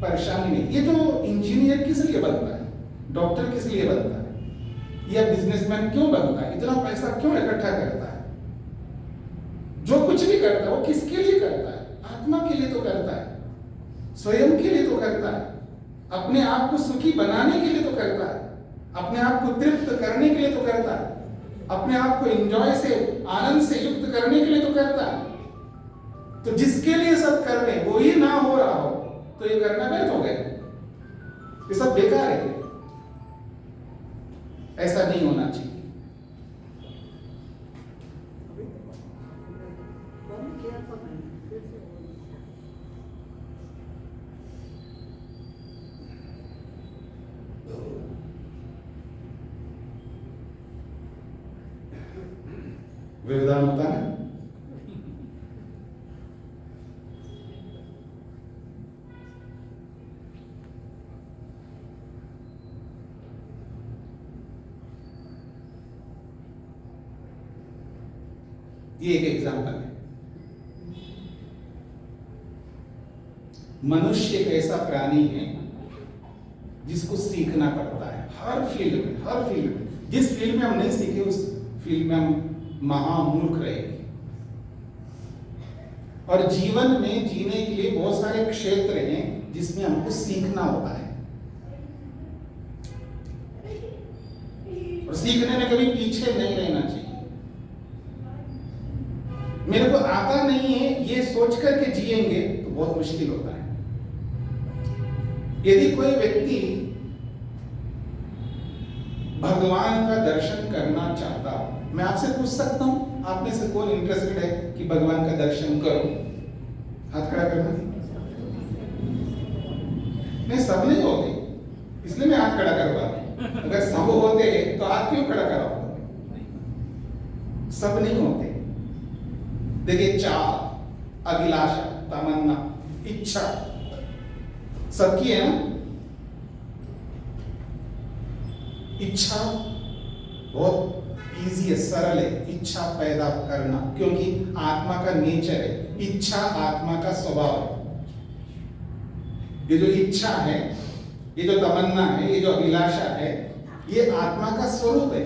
परेशानी नहीं। ये जो इंजीनियर किस लिए बनता है, डॉक्टर किस लिए बनता है, या बिजनेसमैन क्यों बनता है, इतना पैसा क्यों इकट्ठा करता है, जो कुछ भी करता है वो किसके लिए करता है? आत्मा के लिए तो करता है, स्वयं के लिए तो करता है, अपने आप को सुखी बनाने के लिए तो करता है, अपने आप को तृप्त करने के लिए तो करता है, अपने आप को एंजॉय से, आनंद से युक्त करने के लिए तो करता है। तो जिसके लिए सब कर रहे वो ही ना हो रहा हो तो ये करना व्यर्थ हो गया, ये सब बेकार है। ऐसा नहीं होना चाहिए। व्यवधान होता है। ये एक एग्जाम्पल है। मनुष्य एक ऐसा प्राणी है जिसको सीखना पड़ता है हर फील्ड में, हर फील्ड में। जिस फील्ड में हम नहीं सीखे उस फील्ड में हम महामूर्ख रहेंगे। और जीवन में जीने के लिए बहुत सारे क्षेत्र हैं जिसमें हमको सीखना होता है, और सीखने में कभी पीछे नहीं रहना चाहिए। मेरे को आता नहीं है ये सोच करके जिएंगे तो बहुत मुश्किल होता है। यदि कोई व्यक्ति भगवान का दर्शन करना चाहता हो, मैं आपसे पूछ सकता हूं, आप में से कौन इंटरेस्टेड है कि भगवान का दर्शन करो? हाथ खड़ा करना। नहीं, सब नहीं होते, इसलिए मैं हाथ खड़ा करवा रहा हूं। अगर सब होते तो हाथ क्यों खड़ा कराओ? सब नहीं होते। देखिए, चाह, अभिलाषा, तमन्ना, इच्छा सबकी है ना। इच्छा बहुत इजी है, सरल है इच्छा पैदा करना, क्योंकि आत्मा का नेचर है, इच्छा आत्मा का स्वभाव है। ये जो इच्छा है, ये जो तमन्ना है, ये जो अभिलाषा है, ये आत्मा का स्वरूप है।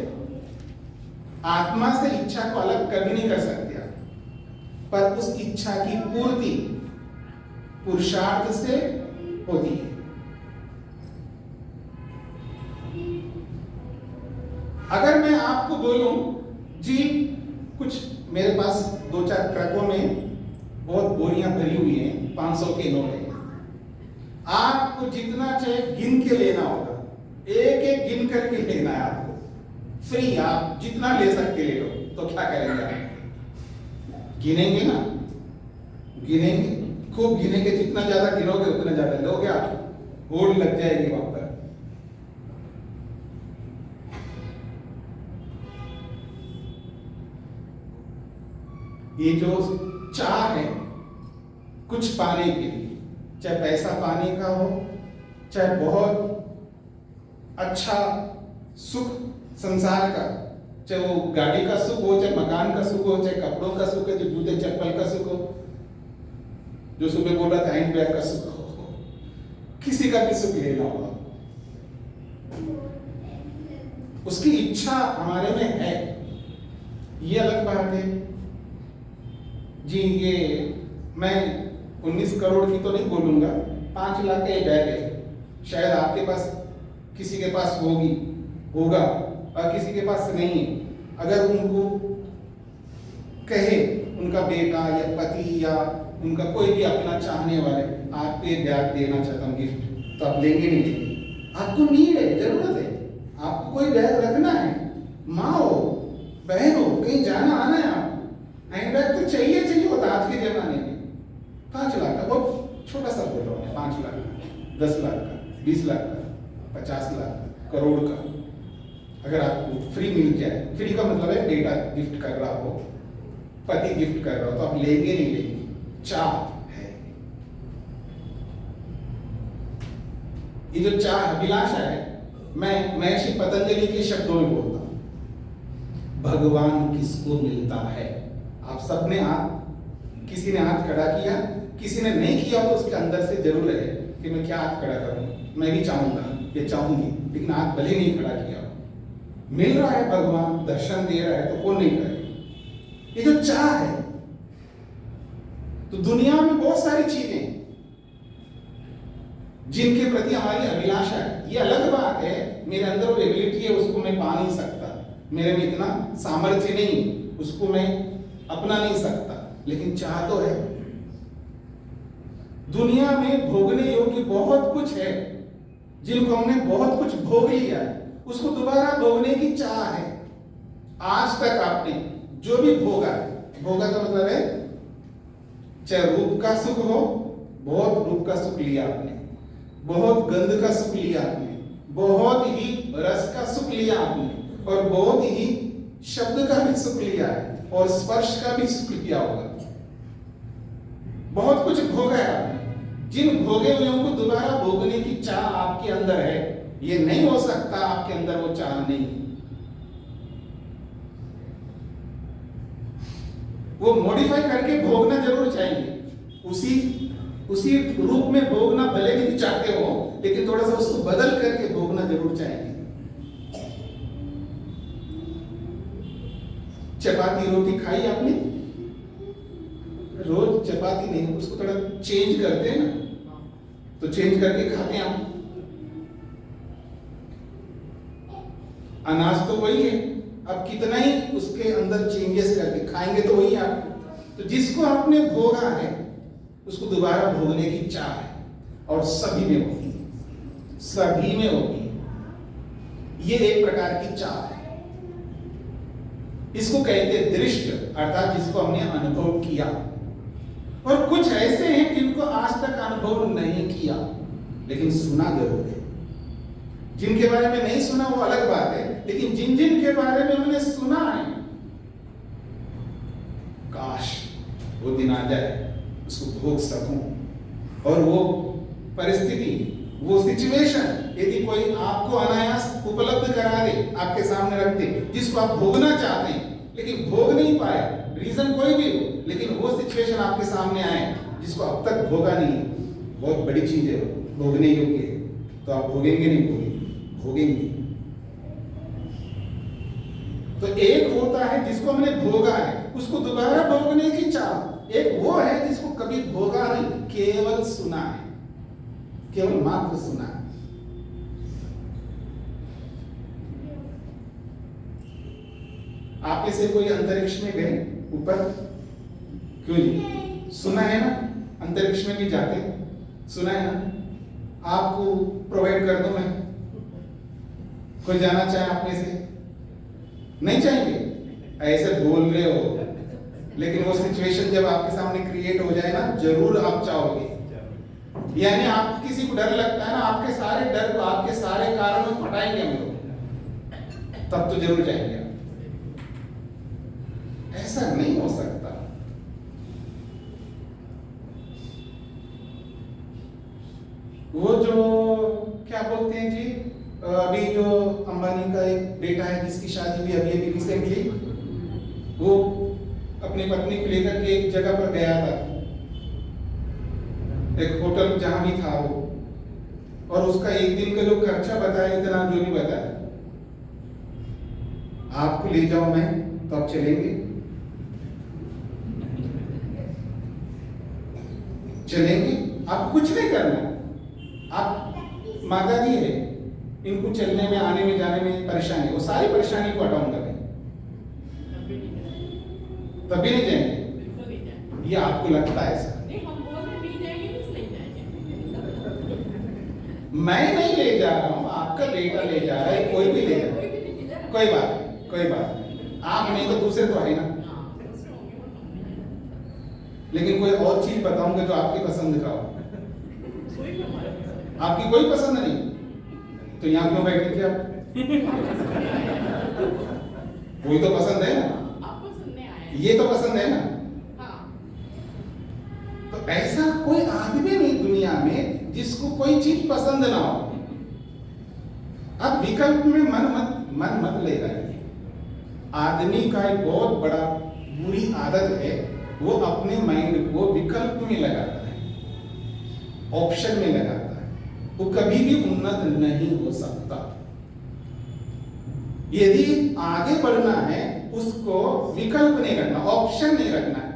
आत्मा से इच्छा को अलग कभी नहीं कर सकते आप, पर उस इच्छा की पूर्ति पुरुषार्थ से होती है। अगर मैं आपको बोलूं जी कुछ मेरे पास 2-4 ट्रकों में बहुत बोरियां भरी हुई हैं, 500 के नोट हैं। आपको जितना चाहे गिन के लेना होगा, एक एक गिन करके लेना है आपको, फ्री। आप जितना ले सकते ले लो। तो क्या करेंगे आप? गिनेंगे ना, गिनेंगे, खूब गिनेंगे। जितना ज्यादा गिनोगे उतना ज्यादा लोगे आप, होड़ लग जाएगी वहां पर। ये जो चाह है कुछ पाने के लिए, चाहे पैसा पाने का हो, चाहे बहुत अच्छा सुख संसार का, चाहे वो गाड़ी का सुख हो, चाहे मकान का सुख हो, चाहे कपड़ों का सुख है, जो जूते चप्पल का सुख हो, जो सुबह बोला था हैंड बैग का सुख हो, किसी का भी सुख लेना होगा, उसकी इच्छा हमारे में है, ये अलग बात है जी। ये मैं 19 करोड़ की तो नहीं बोलूंगा, 5 लाख का ये बैग है, शायद आपके पास, किसी के पास होगा और किसी के पास नहीं है। अगर उनको कहे उनका बेटा या पति या उनका कोई भी अपना चाहने वाले, आपको ये बैग देना चाहता हूँ गिफ्ट, तो आप लेंगे नहीं लेंगे? आपको नीड है, जरूरत है, आपको कोई बैग रखना है, माँ हो, बहन हो, कहीं जाना आना है आपको, हैंड बैग तो चाहिए होता आज के जमाने में। 5 लाख का, बहुत छोटा सा बोल रहा हूँ, 5 लाख का, 10 लाख का, 20 लाख का, 50 लाख का, करोड़ का, अगर आपको फ्री मिल जाए, फ्री का मतलब है बेटा गिफ्ट कर रहा हो, पति गिफ्ट कर रहा हो, तो आप लेंगे नहीं लेंगे? चाह है, ये जो चाह अभिलाषा है, मैं महर्षि पतंजलि के शब्दों में बोलता हूं, भगवान किसको मिलता है? आप सबने हाथ, किसी ने हाथ खड़ा किया, किसी ने नहीं किया, तो उसके अंदर से जरूर है कि मैं क्या हाथ खड़ा करूं, मैं भी चाहूंगा या चाहूंगी, लेकिन हाथ भले नहीं खड़ा किया। मिल रहा है भगवान, दर्शन दे रहा है, तो कौन नहीं करेगा? ये जो चाह है, तो दुनिया में बहुत सारी चीजें जिनके प्रति हमारी अभिलाषा है, ये अलग बात है, मेरे अंदर वो एबिलिटी है, उसको मैं पा नहीं सकता, मेरे में इतना सामर्थ्य नहीं, उसको मैं अपना नहीं सकता, लेकिन चाह तो है। दुनिया में भोगने योग्य बहुत कुछ है, जिनको हमने बहुत कुछ भोग लिया है, उसको दोबारा भोगने की चाह है। आज तक आपने जो भी भोगा का मतलब है, चाहे रूप का सुख हो, बहुत रूप का सुख लिया आपने, बहुत गंध का सुख लिया आपने, बहुत ही रस का सुख लिया आपने, और बहुत ही शब्द का भी सुख लिया है, और स्पर्श का भी सुख लिया होगा। बहुत कुछ भोगा है आपने। जिन भोगे हुए को दोबारा भोगने की चाह आपके अंदर है, ये नहीं हो सकता आपके अंदर वो चाह नहीं। वो मॉडिफाई करके भोगना जरूर चाहिए, उसी रूप में भोगना भले नहीं चाहते हो, लेकिन थोड़ा सा उसको बदल करके भोगना जरूर चाहिए। चपाती रोटी खाई आपने? रोज चपाती नहीं, उसको थोड़ा चेंज करते हैं ना, तो चेंज करके खाते हैं आप। अनाज तो वही है, अब कितना ही उसके अंदर चेंजेस करके खाएंगे तो वही आप। तो जिसको आपने भोगा है, उसको दोबारा भोगने की चाह है, और सभी में होगी, सभी में होगी। ये एक प्रकार की चाह है, इसको कहते हैं दृष्ट, अर्थात जिसको हमने अनुभव किया। और कुछ ऐसे हैं जिनको आज तक अनुभव नहीं किया, लेकिन सुना जरूर है। जिनके बारे में नहीं सुना वो अलग बात है, लेकिन जिन के बारे में हमने सुना है, काश वो दिन आ जाए, उसको भोग सकूं। और वो परिस्थिति, वो सिचुएशन यदि कोई आपको अनायास उपलब्ध करा दे, आपके सामने रख दे, जिसको आप भोगना चाहते हैं लेकिन भोग नहीं पाए, रीजन कोई भी हो, लेकिन वो सिचुएशन आपके सामने आए जिसको अब तक भोगा नहीं, बहुत बड़ी चीज है, भोगने योग्य है, तो आप भोगेंगे नहीं? भोगेंगे। तो एक होता है जिसको हमने भोगा है, उसको दोबारा भोगने की चाह। एक वो है जिसको कभी भोगा नहीं, केवल सुना है, केवल मात्र सुना है। आप में से कोई अंतरिक्ष में गए? ऊपर? क्यों जी? सुना है ना, अंतरिक्ष में भी जाते, सुना है ना? आपको प्रोवाइड कर दूं मैं? कोई जाना चाहे आप में से? नहीं चाहेंगे? ऐसे बोल रहे हो, लेकिन वो सिचुएशन जब आपके सामने क्रिएट हो जाए ना, जरूर आप चाहोगे। यानी आप किसी को डर लगता है ना, आपके सारे डर को, आपके सारे कारणों को हटाएंगे हम लोग, तब तो जरूर जाएंगे आप। ऐसा नहीं हो सकता। वो जो क्या बोलते हैं जी, अभी जो अंबानी का एक बेटा है जिसकी शादी हुई अभी अभी रिसेंटली, वो अपनी पत्नी को लेकर के एक जगह पर गया था, एक होटल जहां भी था वो, और उसका एक दिन का जो खर्चा बताया, इतना जो नहीं बताया। आपको ले जाऊं मैं तो आप चलेंगे? चलेंगे? आपको कुछ नहीं करना। आप माता जी है, इनको चलने में, आने में, जाने में परेशानी, वो सारी परेशानी को हटाऊंगा मैं, तभी नहीं जाएंगे? ये आपको लगता है ऐसा? मैं नहीं ले जा रहा हूँ, आपका बेटा ले जा रहा है, कोई भी ले जा रहा है, कोई बात नहीं, कोई बात नहीं। आप नहीं तो दूसरे तो है ना। लेकिन कोई और चीज बताऊंगा जो आपकी पसंद का हो। आपकी कोई पसंद नहीं तो यहाँ क्यों बैठे थे आप? कोई तो पसंद है ना, ये तो पसंद है ना। तो ऐसा कोई आदमी नहीं दुनिया में जिसको कोई चीज पसंद ना हो। अब विकल्प में मन मत ले रहा है। आदमी का एक बहुत बड़ा बुरी आदत है, वो अपने माइंड को विकल्प में लगाता है, ऑप्शन में लगाता है। वो कभी भी उन्नत नहीं हो सकता। यदि आगे बढ़ना है, उसको विकल्प नहीं रखना, ऑप्शन नहीं रखना है,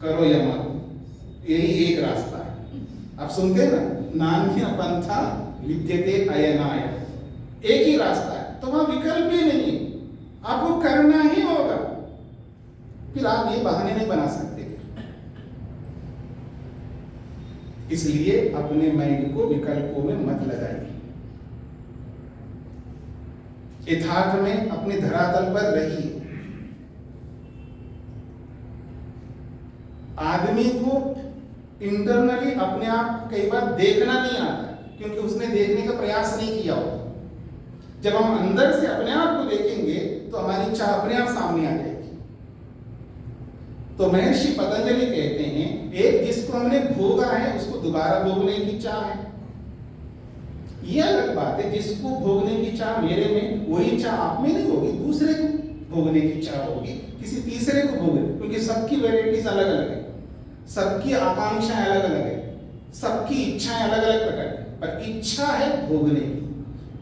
करो या मरो, यही एक रास्ता है। आप सुनते हैं ना, नान्य पंथा विद्यते अयनाय, एक ही रास्ता है, तो वहां विकल्प ही नहीं, आपको करना ही होगा। फिर आप ये बहाने नहीं बना सकते। इसलिए अपने माइंड को विकल्पों में मत लगाइए। यथार्थ में अपने धरातल पर रहिए। आदमी को इंटरनली अपने आप को कई बार देखना नहीं आता, क्योंकि उसने देखने का प्रयास नहीं किया होगा। जब हम अंदर से अपने आप को देखेंगे तो हमारी इच्छा अपने आप सामने आ जाएगी। तो महर्षि पतंजलि कहते हैं, एक जिसको हमने भोगा है उसको दोबारा भोगने की चाह है। यह अलग बात है, जिसको भोगने की चाह मेरे में, वही चाह आप में नहीं होगी, दूसरे को भोगने की चाह होगी, किसी तीसरे को भोगने, क्योंकि सबकी वैरायटीज अलग अलग है, सबकी आकांक्षाएं अलग अलग है, सबकी इच्छाएं अलग अलग प्रकार की, पर इच्छा है भोगने की।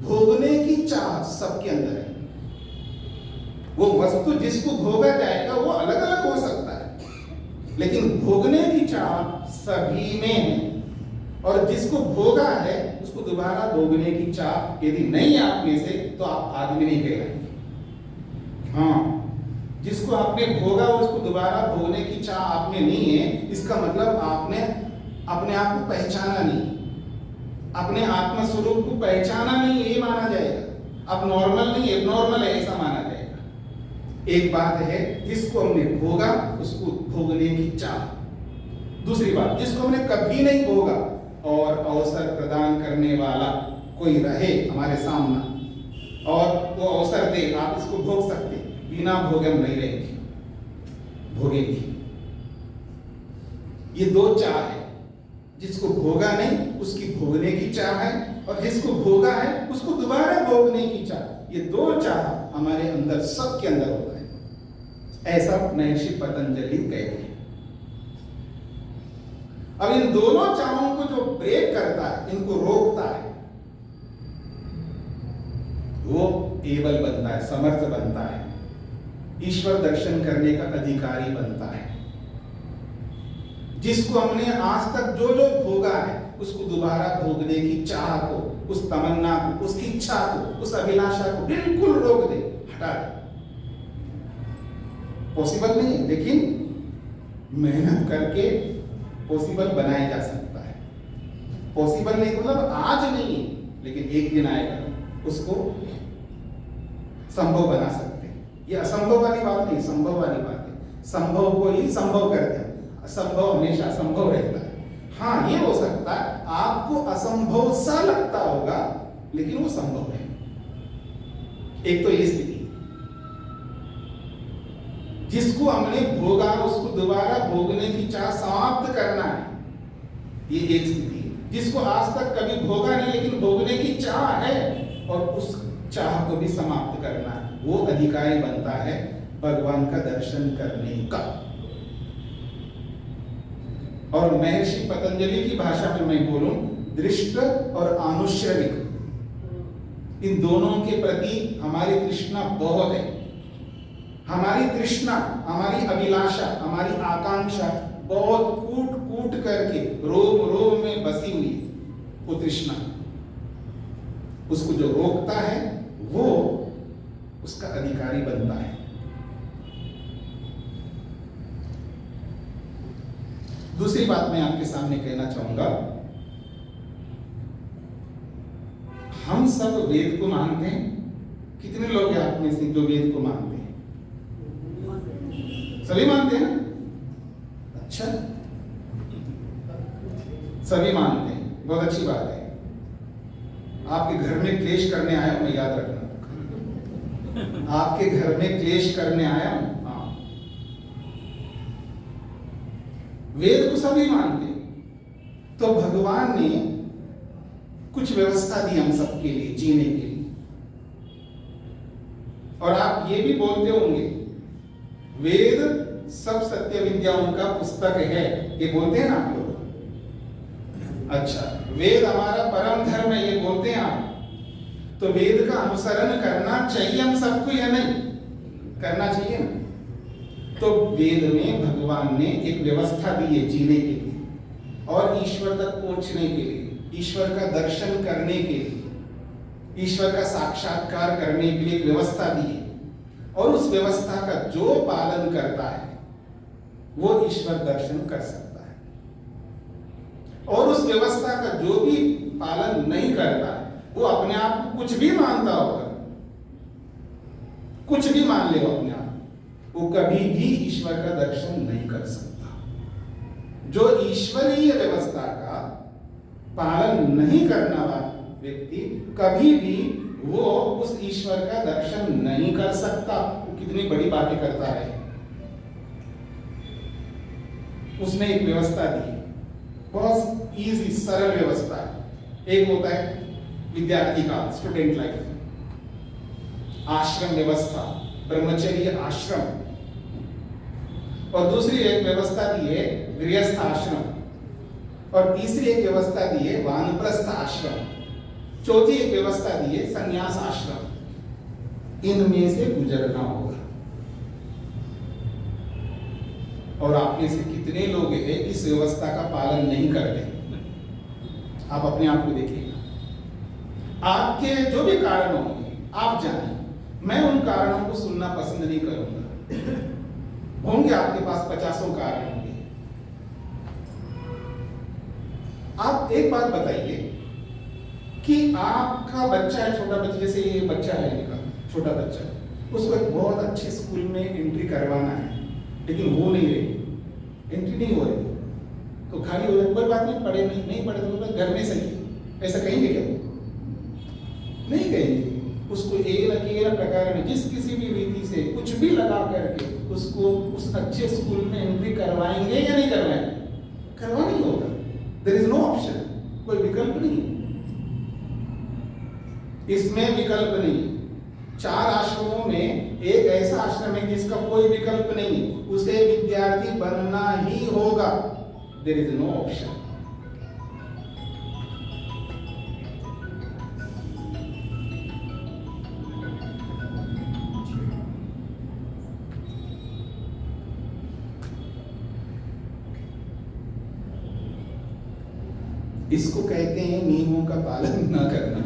भोगने की चाह सबके अंदर है। वो वस्तु जिसको भोगा जाएगा वो अलग अलग हो सकता है, लेकिन भोगने की चाह सभी में है। और जिसको भोगा है उसको दोबारा भोगने की चाह यदि नहीं है आप में से, तो आप आदमी नहीं कहलाएंगे। हाँ, जिसको आपने भोगा और उसको दोबारा भोगने की चाह आप में नहीं है, इसका मतलब आपने अपने आप को पहचाना नहीं, अपने आत्म स्वरूप को पहचाना नहीं, ये माना जाएगा। अब नॉर्मल नहीं, एबनॉर्मल है, ऐसा माना जाएगा। एक बात है, जिसको हमने भोगा उसको भोगने की चाह। दूसरी बात, जिसको हमने कभी नहीं भोगा और अवसर प्रदान करने वाला कोई रहे हमारे सामने और वो अवसर दे, आप इसको भोग सकते, बिना भोगे हम नहीं रहेंगे, भोगेंगे। ये दो चाह है, जिसको भोगा नहीं उसकी भोगने की चाह है, और जिसको भोगा है उसको दोबारा भोगने की चाह। ये दो चाह हमारे अंदर, सबके अंदर होता है, ऐसा महर्षि पतंजलि कहते हैं। अब इन दोनों चाहों को जो ब्रेक करता है, इनको रोकता है, वो एबल बनता है, समर्थ बनता है, ईश्वर दर्शन करने का अधिकारी बनता है। जिसको हमने आज तक जो जो भोगा है उसको दोबारा भोगने की चाह को, उस तमन्ना को, उसकी इच्छा को, उस अभिलाषा को बिल्कुल रोक दे, हटा दे। पॉसिबल नहीं है, लेकिन मेहनत करके पॉसिबल बनाया जा सकता है। पॉसिबल नहीं मतलब आज नहीं है, लेकिन एक दिन आएगा उसको संभव बना सकते हैं। ये असंभव वाली बात नहीं, संभव वाली बात है। संभव को ही संभव करते हैं, असंभव हमेशा संभव रहता है। हाँ, ये हो सकता है आपको असंभव सा लगता होगा, लेकिन वो संभव है। एक तो ये स्थिति, जिसको हमने भोगा उसको दोबारा भोगने की चाह समाप्त करना है, ये एक स्थिति है। जिसको आज तक कभी भोगा नहीं लेकिन भोगने की चाह है और उस चाह को भी समाप्त करना है, वो अधिकारी बनता है भगवान का दर्शन करने का। और महर्षि पतंजलि की भाषा में मैं बोलूं, दृष्ट और आनुश्रविक, इन दोनों के प्रति हमारी तृष्णा बहुत है। हमारी तृष्णा, हमारी अभिलाषा, हमारी आकांक्षा बहुत कूट कूट करके रोम रोम में बसी हुई है। वो तृष्णा, उसको जो रोकता है वो उसका अधिकारी बनता है। दूसरी बात मैं आपके सामने कहना चाहूंगा, हम सब वेद को मानते हैं। कितने लोग हैं आप में से जो वेद को मानते हैं? सभी मानते हैं? अच्छा, सभी मानते हैं, बहुत अच्छी बात है। आपके घर में क्लेश करने आया हूं मैं, याद रखना। आपके घर में क्लेश करने आया हूं। हाँ, वेद को सभी मानते हैं। तो भगवान ने कुछ व्यवस्था दी हम सबके लिए जीने के लिए। और आप ये भी बोलते होंगे वेद सब सत्य विद्याओं का पुस्तक है, ये बोलते हैं ना आप लोग? अच्छा, वेद हमारा परम धर्म है, ये बोलते हैं आप। तो वेद का अनुसरण करना चाहिए हम सबको या नहीं? करना चाहिए ना। तो वेद में भगवान ने एक व्यवस्था दी है जीने के लिए और ईश्वर तक पहुंचने के लिए, ईश्वर का दर्शन करने के लिए, ईश्वर का साक्षात्कार करने के लिए एक व्यवस्था दी है। और उस व्यवस्था का जो पालन करता है वो ईश्वर दर्शन कर सकता है। और उस व्यवस्था का जो भी पालन नहीं करता है वो अपने आप को कुछ भी मानता होगा, कुछ भी मान ले वो अपने आप, वो कभी भी ईश्वर का दर्शन नहीं कर सकता। जो ईश्वरीय व्यवस्था का पालन नहीं करने वाला व्यक्ति कभी भी वो उस ईश्वर का दर्शन नहीं कर सकता। वो कितनी बड़ी बातें करता है। उसने एक व्यवस्था दी, बहुत इजी सरल व्यवस्था है। एक होता है विद्यार्थी का स्टूडेंट लाइफ, आश्रम व्यवस्था, ब्रह्मचर्य आश्रम। और दूसरी एक व्यवस्था दी है गृहस्थ आश्रम। और तीसरी एक व्यवस्था दी है वानप्रस्थ आश्रम। चौथी एक व्यवस्था दी है संन्यास आश्रम। इनमें से गुजरना होगा। और आप में से कितने लोग हैं इस व्यवस्था का पालन नहीं करते? आप अपने आप को देखिएगा। आपके जो भी कारण होंगे आप जाने, मैं उन कारणों को सुनना पसंद नहीं करूंगा। होंगे आपके पास 50 कारण होंगे। आप एक बात बताइए कि आपका बच्चा है, छोटा बच्चा, जैसे ये बच्चा है इनका छोटा बच्चा, उसको एक बहुत अच्छे स्कूल में एंट्री करवाना है, लेकिन हो नहीं रही, एंट्री नहीं हो रही, तो खाली हो रही। कोई बात नहीं, पढ़े नहीं पढ़े तो घर में सही, ऐसा कहेंगे क्या? नहीं कहेंगे। उसको एक न प्रकार में जिस किसी भी रीति से कुछ भी लगा करके उसको उस अच्छे स्कूल में एंट्री करवाएंगे या नहीं करवाएंगे? करवाना ही होगा। देयर इज नो ऑप्शन, कोई विकल्प नहीं। इसमें विकल्प नहीं। 4 आश्रमों में एक ऐसा आश्रम है जिसका कोई विकल्प नहीं, उसे विद्यार्थी बनना ही होगा। There is no option. इसको कहते हैं नियमों का पालन न करना।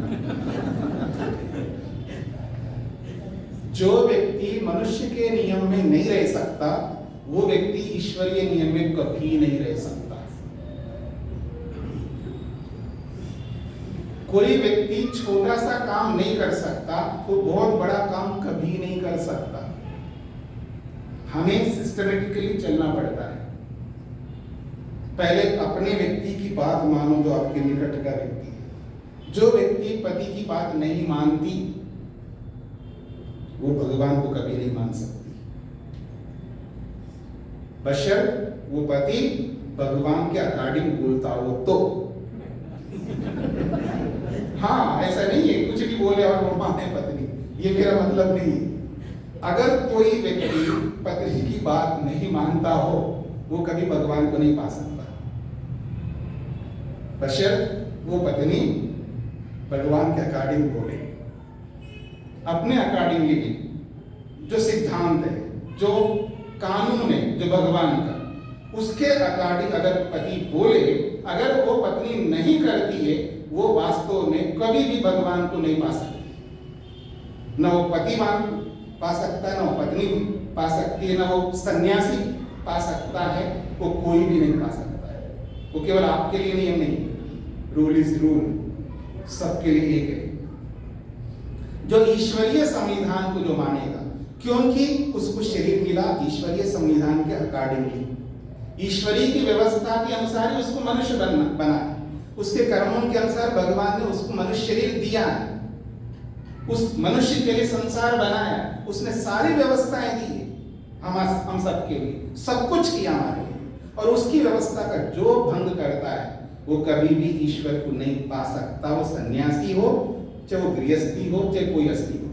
जो व्यक्ति मनुष्य के नियम में नहीं रह सकता वो व्यक्ति ईश्वरीय नियम में कभी नहीं रह सकता। कोई व्यक्ति छोटा सा काम नहीं कर सकता तो बहुत बड़ा काम कभी नहीं कर सकता। हमें सिस्टमेटिकली चलना पड़ता है। पहले अपने व्यक्ति की बात मानो जो आपके निकट का व्यक्ति है। जो व्यक्ति पति की बात नहीं मानती वो भगवान को कभी नहीं मान सकती, बशर्ते वो पति भगवान के अकॉर्डिंग बोलता हो तो। हाँ, ऐसा नहीं है कुछ भी बोले और वो माने पत्नी, ये मेरा मतलब नहीं है। अगर कोई व्यक्ति पत्नी की बात नहीं मानता हो वो कभी भगवान को नहीं पा सकता, बशर्ते वो पत्नी भगवान के अकॉर्डिंग बोले। अपने अकॉर्डिंगली भी जो सिद्धांत है, जो कानून है, जो भगवान का, उसके अकॉर्डिंग अगर पति बोले, अगर वो पत्नी नहीं करती है वो वास्तव में कभी भी भगवान को नहीं पा सकती। न वो पति पा सकता है, न वो पत्नी पा सकती है, न वो सन्यासी पा सकता है, वो कोई भी नहीं पा सकता है। वो केवल आपके लिए नियम नहीं, रूल इज रूल, सबके लिए एक है। जो ईश्वरीय संविधान को जो मानेगा, क्योंकि उसको शरीर मिला ईश्वरीय संविधान के अकॉर्डिंगली, ईश्वरीय की व्यवस्था के अनुसार ही उसको मनुष्य बना है। उसके कर्मों के अनुसार भगवान ने उसको मनुष्य शरीर दिया है, उस मनुष्य के लिए संसार बनाया, उसने सारी व्यवस्थाएं दी है हम सब के लिए, सब कुछ किया हमारे लिए। और उसकी व्यवस्था का जो भंग करता है वो कभी भी ईश्वर को नहीं पा सकता। वो सन्यासी हो, चाहे वो गृहस्थी हो, चाहे कोई अस्थि हो।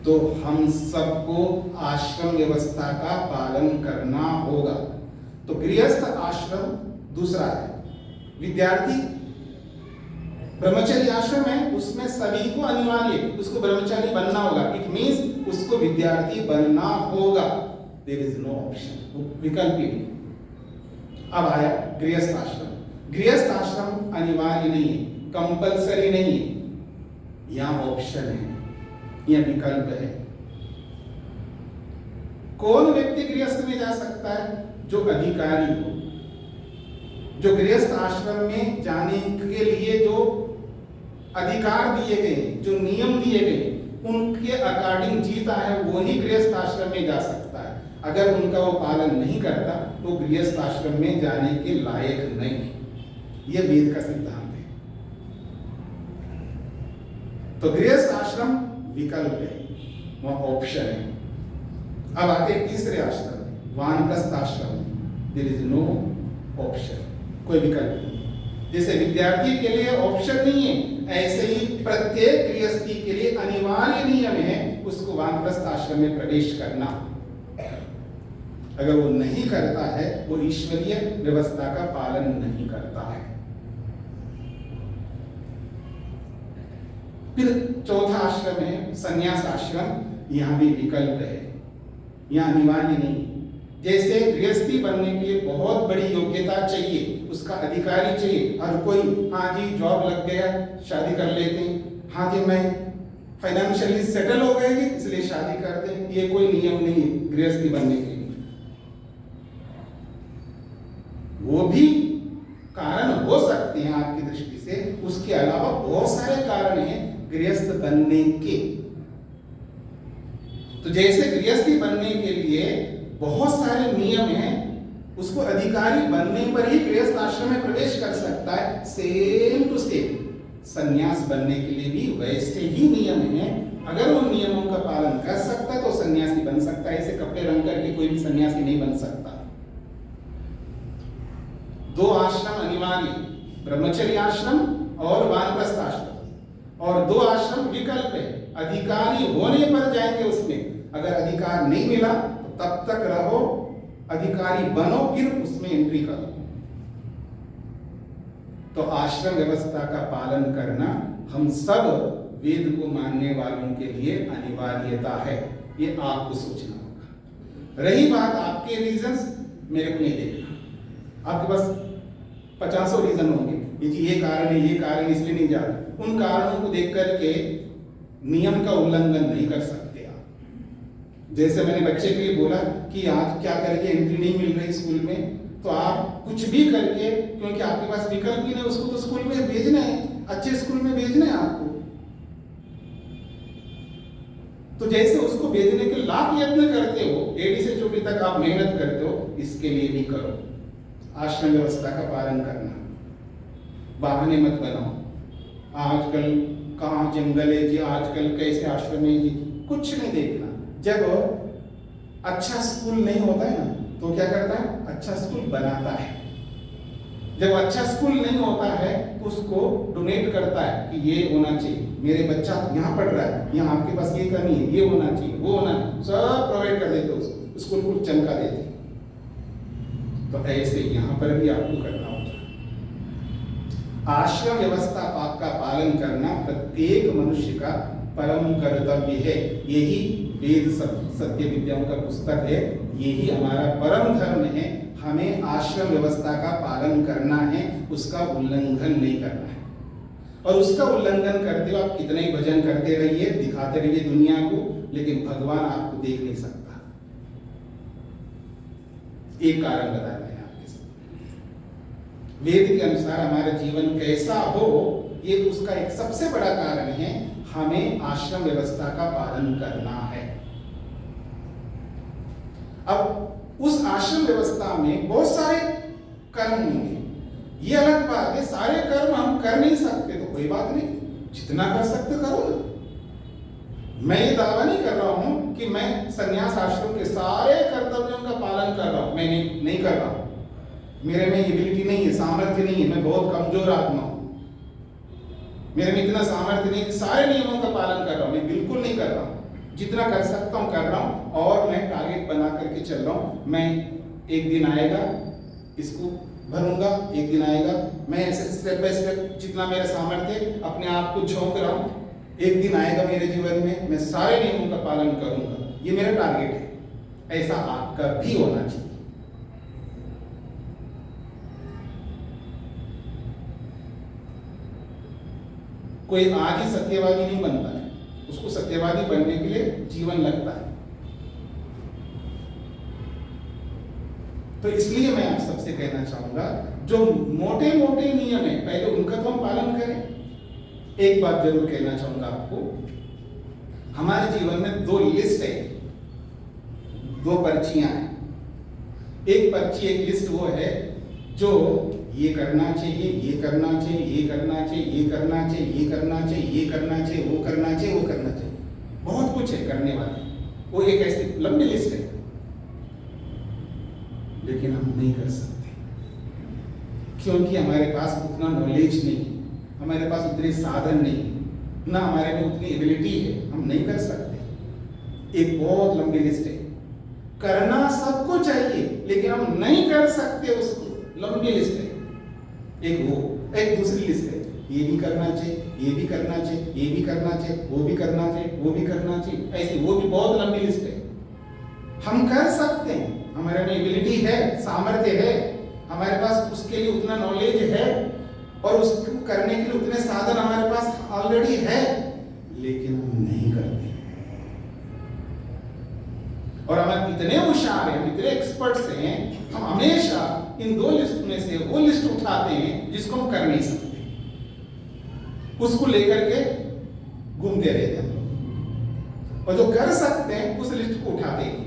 तो हम सबको आश्रम व्यवस्था का पालन करना होगा। तो गृहस्थ आश्रम दूसरा है, विद्यार्थी ब्रह्मचर्य आश्रम है, उसमें सभी को अनिवार्य उसको ब्रह्मचारी बनना होगा। इट मींस उसको विद्यार्थी बनना होगा, देयर इज नो ऑप्शन, विकल्प ही नहीं। अब आया गृहस्थ आश्रम। गृहस्थ आश्रम अनिवार्य नहीं है, कंपलसरी नहीं है, यहां ऑप्शन है, यह विकल्प है। कौन व्यक्ति गृहस्थ में जा सकता है? जो अधिकारी हो, जो गृहस्थ आश्रम में जाने के लिए जो अधिकार दिए गए, जो नियम दिए गए, उनके अकॉर्डिंग जीता है, वही गृहस्थ आश्रम में जा सकता है। अगर उनका वो पालन नहीं करता तो गृहस्थ आश्रम में जाने के लायक नहीं। यह वेद का सिद्धांत है। तो गृहस्थ आश्रम विकल्प है, वह ऑप्शन है। अब आते तीसरे आश्रम, वानप्रस्थ आश्रम। देयर इज नो ऑप्शन, कोई विकल्प नहीं। जैसे विद्यार्थी के लिए ऑप्शन नहीं है, ऐसे ही प्रत्येक गृहस्थी के लिए अनिवार्य नियम है उसको वानप्रस्थ आश्रम में प्रवेश करना। अगर वो नहीं करता है वो ईश्वरीय व्यवस्था का पालन नहीं करता है। फिर चौथा आश्रम है संन्यास आश्रम। यहां भी विकल्प है, यहां अनिवार्य नहीं। जैसे गृहस्थी बनने के लिए बहुत बड़ी योग्यता चाहिए, उसका अधिकारी चाहिए। हर कोई हाँ जी जॉब लग गया शादी कर लेते हैं, हाँ जी मैं फाइनेंशियली सेटल हो गए इसलिए शादी करते हैं, ये कोई नियम नहीं है गृहस्थी बनने के लिए। वो भी कारण हो सकते हैं आपकी दृष्टि से, उसके अलावा बहुत सारे कारण हैं गृहस्थ बनने के। तो जैसे गृहस्थी बनने के लिए बहुत सारे नियम हैं, उसको अधिकारी बनने पर ही गृहस्थ आश्रम में प्रवेश कर सकता है, सेम टू सेम सन्यास बनने के लिए भी वैसे ही नियम हैं। अगर वो नियमों का पालन कर सकता है तो सन्यासी बन सकता है। ऐसे कपड़े रंग करके कोई भी सन्यासी नहीं बन सकता। दो आश्रम अनिवार्य, ब्रह्मचर्य आश्रम और वानप्रस्थ आश्रम, और दो आश्रम विकल्प है। अधिकारी होने पर जाएंगे उसमें, अगर अधिकार नहीं मिला तो तब तक रहो, अधिकारी बनो फिर उसमें एंट्री करो। तो आश्रम व्यवस्था का पालन करना हम सब वेद को मानने वालों के लिए अनिवार्यता है, ये आपको सोचना होगा। रही बात आपके रीजंस, मेरे को नहीं देखना, आपके पास 50 रीजन होंगे, ये कारण है, ये कारण इसलिए नहीं जा रहे। उन कारणों को देख करके नियम का उल्लंघन नहीं कर सकते आप। जैसे मैंने बच्चे के लिए बोला कि आज क्या करके एंट्री नहीं मिल रही स्कूल में, तो आप कुछ भी करके, क्योंकि आपके पास विकल्प ही नहीं, उसको तो स्कूल में भेजना है, अच्छे स्कूल में भेजना है आपको। तो जैसे उसको भेजने के लाख यत्न करते हो, एडी से चोटी तक आप मेहनत करते हो, इसके लिए भी करो। आश्रम व्यवस्था का पालन करना, बहाने मत बनाओ। आजकल कहाँ जंगल है जी, आजकल कैसे आश्रम है जी, कुछ नहीं देखना। जब अच्छा स्कूल नहीं होता है ना, तो क्या करता है, अच्छा स्कूल बनाता है। जब अच्छा स्कूल नहीं होता है तो उसको डोनेट करता है कि ये होना चाहिए, मेरे बच्चा यहाँ पढ़ रहा है, यहाँ आपके पास ये कमी है, ये होना चाहिए, वो होना चाहिए, सब प्रोवाइड कर देते उसको, स्कूल को चमका देते। तो ऐसे यहाँ पर भी आपको करना होगा। आश्रम व्यवस्था का पालन करना प्रत्येक मनुष्य का परम कर्तव्य है। यही वेद सत्य विद्याओं का पुस्तक है, यही हमारा परम धर्म है। हमें आश्रम व्यवस्था का पालन करना है, उसका उल्लंघन नहीं करना है। और उसका उल्लंघन करते हुए आप कितने ही भजन करते रहिए, दिखाते रहिए दुनिया को, लेकिन भगवान आपको देख नहीं सकता। एक कारण बताया मैंने आपके साथ, वेद के अनुसार हमारा जीवन कैसा हो, ये उसका एक सबसे बड़ा कारण है। हमें आश्रम व्यवस्था का पालन करना है। अब उस आश्रम व्यवस्था में बहुत सारे कर्म होंगे, ये अलग बात है। सारे कर्म हम कर नहीं सकते तो कोई बात नहीं, जितना कर सकते करो ना। मैं ये दावा नहीं कर रहा हूं कि मैं संन्यास आश्रम के सारे कर्तव्यों का पालन कर रहा हूं, मैं नहीं कर रहा हूं। मेरे में एबिलिटी नहीं है, सामर्थ्य नहीं है, मैं बहुत कमजोर आत्मा हूं, मेरे में इतना सामर्थ्य नहीं, सारे नियमों का पालन कर रहा हूं, मैं बिल्कुल नहीं कर रहा हूं। जितना कर सकता हूं कर रहा हूं, और मैं टारगेट बना करके चल रहा हूं। मैं एक दिन आएगा इसको भरूंगा, एक दिन आएगा, मैं ऐसे स्टेप बाय स्टेप जितना मेरा सामर्थ्य अपने आप को झोंक रहा हूं। एक दिन आएगा मेरे जीवन में मैं सारे नियमों का पालन करूंगा, ये मेरा टारगेट है। ऐसा आपका भी होना चाहिए। कोई आज ही सत्यवादी नहीं बनता है, उसको सत्यवादी बनने के लिए जीवन लगता है। तो इसलिए मैं आप सबसे कहना चाहूंगा, जो मोटे मोटे नियम है पहले उनका तो हम पालन करें। एक बात जरूर कहना चाहूंगा आपको, हमारे जीवन में दो लिस्ट है, दो पर्चियां हैं। एक पर्ची, एक लिस्ट वो है जो ये करना चाहिए, ये करना चाहिए, ये करना चाहिए, ये करना चाहिए, ये करना चाहिए, ये करना चाहिए, वो करना चाहिए, वो करना चाहिए, बहुत कुछ है करने वाले। वो एक ऐसी लंबी लिस्ट है, लेकिन हम नहीं कर सकते क्योंकि हमारे पास उतना नॉलेज नहीं है, हमारे पास उतने साधन नहीं है, ना हमारे में उतनी एबिलिटी है, हम नहीं कर सकते। एक बहुत लंबी लिस्ट है, करना सबको चाहिए लेकिन हम नहीं कर सकते उसको, लंबी लिस्ट है। एक दूसरी लिस्ट है, ये भी करना चाहिए, ये भी करना चाहिए, ये भी करना चाहिए, वो भी करना चाहिए, वो भी करना चाहिए, ऐसी वो भी बहुत लंबी लिस्ट है। हम कर सकते हैं, हमारे में एबिलिटी है, सामर्थ्य है, हमारे पास उसके लिए उतना नॉलेज है और उसको करने के लिए उतने साधन हमारे पास ऑलरेडी है, लेकिन हम नहीं करते। और हम इतने होशियार हैं, इतने एक्सपर्ट्स हैं, हम हमेशा इन दो लिस्ट में से वो लिस्ट उठाते हैं जिसको हम कर नहीं सकते, उसको लेकर के घूमते रहते हैं, और जो कर सकते हैं उस लिस्ट को उठाते हैं।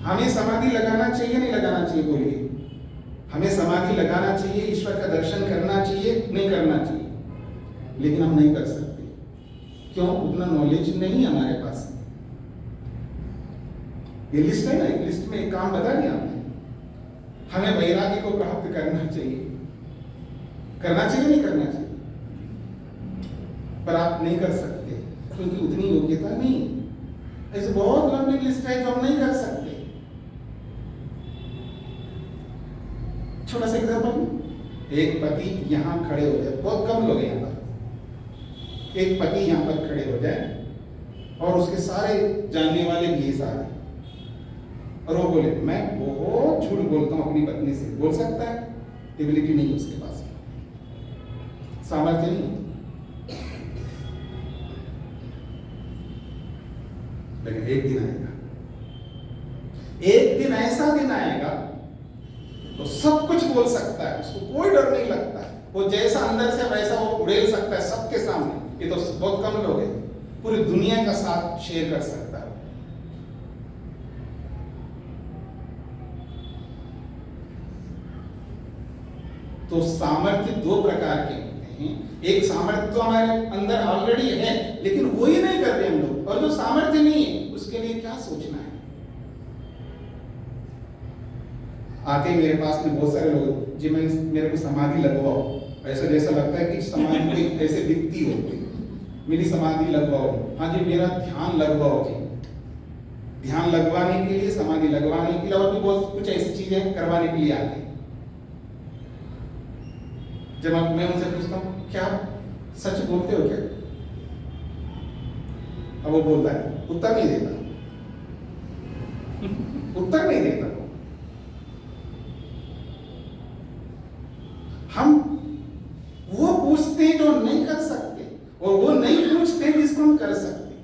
हमें समाधि लगाना चाहिए नहीं लगाना चाहिए, बोलिए? हमें समाधि लगाना चाहिए, ईश्वर का दर्शन करना चाहिए नहीं करना चाहिए, लेकिन हम नहीं कर सकते। क्यों? उतना नॉलेज नहीं है हमारे पास। ये लिस्ट है ना, एक लिस्ट में एक काम बता दिया आपने। हमें वैराग्य को प्राप्त करना चाहिए, करना चाहिए नहीं करना चाहिए, पर आप नहीं कर सकते क्योंकि उतनी योग्यता नहीं है। ऐसे बहुत लंबी लिस्ट है जो हम नहीं कर सकते। छोटा सा एग्जाम्पल, एक पति यहां खड़े हो जाए, बहुत कम लोग हैं यहाँ पर, एक पति यहां पर खड़े हो जाए और उसके सारे जानने वाले भी सारे, और वो बोले मैं बहुत झूठ बोलता हूं अपनी पत्नी से, बोल सकता है? एबिलिटी नहीं है उसके पास, सामर्थ्य नहीं। लेकिन एक दिन आएगा, एक दिन ऐसा दिन आएगा तो सब कुछ बोल सकता है, उसको कोई डर नहीं लगता है। वो जैसा अंदर से वैसा वो उड़ेल सकता है सबके सामने। ये तो बहुत कम लोग हैं, पूरी दुनिया का साथ शेयर कर सकता है। तो सामर्थ्य दो प्रकार के होते हैं। एक सामर्थ्य तो हमारे अंदर ऑलरेडी है, लेकिन वो ही नहीं कर रहे हम लोग। और जो सामर्थ्य नहीं है उसके लिए क्या सोचना है? आते मेरे पास में बहुत सारे लोग जी मेरे को समाधि लगवाओ, ऐसा जैसा लगता है कि समाधि कोई ऐसे दिखती हो, मेरी समाधि लगवाओ। हाँ जी मेरा ध्यान लगवाओ जी। ध्यान लगवाने के लिए, समाधि लगवाने के लिए और भी बहुत कुछ ऐसी चीजें करवाने के लिए आते हैं। जब मैं उनसे पूछता हूँ क्या सच बोलते हो क्या, अब वो बोलता है, उत्तर नहीं देता, उत्तर नहीं देता। हम वो पूछते हैं जो नहीं कर सकते, और वो नहीं पूछते जिसको हम कर सकते।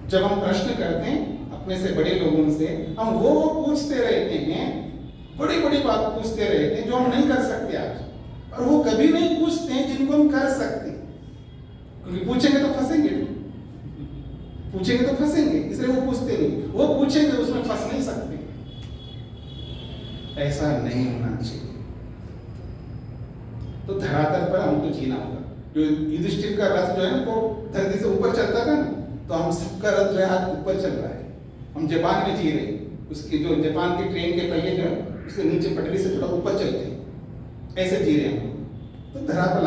जब हम प्रश्न करते हैं अपने से बड़े लोगों से, हम वो पूछते रहते हैं, बड़ी बड़ी बात पूछते रहते हैं जो हम नहीं कर सकते आज, और वो कभी नहीं पूछते हैं जिनको हम कर सकते। क्योंकि पूछेंगे तो फंसेंगे, पूछेंगे तो फंसेंगे, इसलिए वो पूछते नहीं। वो पूछेंगे उसमें फंस नहीं सकते। ऐसा नहीं होना चाहिए। तो धरातल पर हमको जीना होगा। जो युधिष्ठिर का रथ जो है ना, वो धरती से ऊपर चलता था ना, तो हम सबका रथ जो है ऊपर चल रहा है। हम जापान में जी रहे हैं, उसकी जो जापान की ट्रेन के पहिए जो है उसके नीचे पटरी से थोड़ा ऊपर चलते हैं, ऐसे जी रहे हैं हम। तो धरातल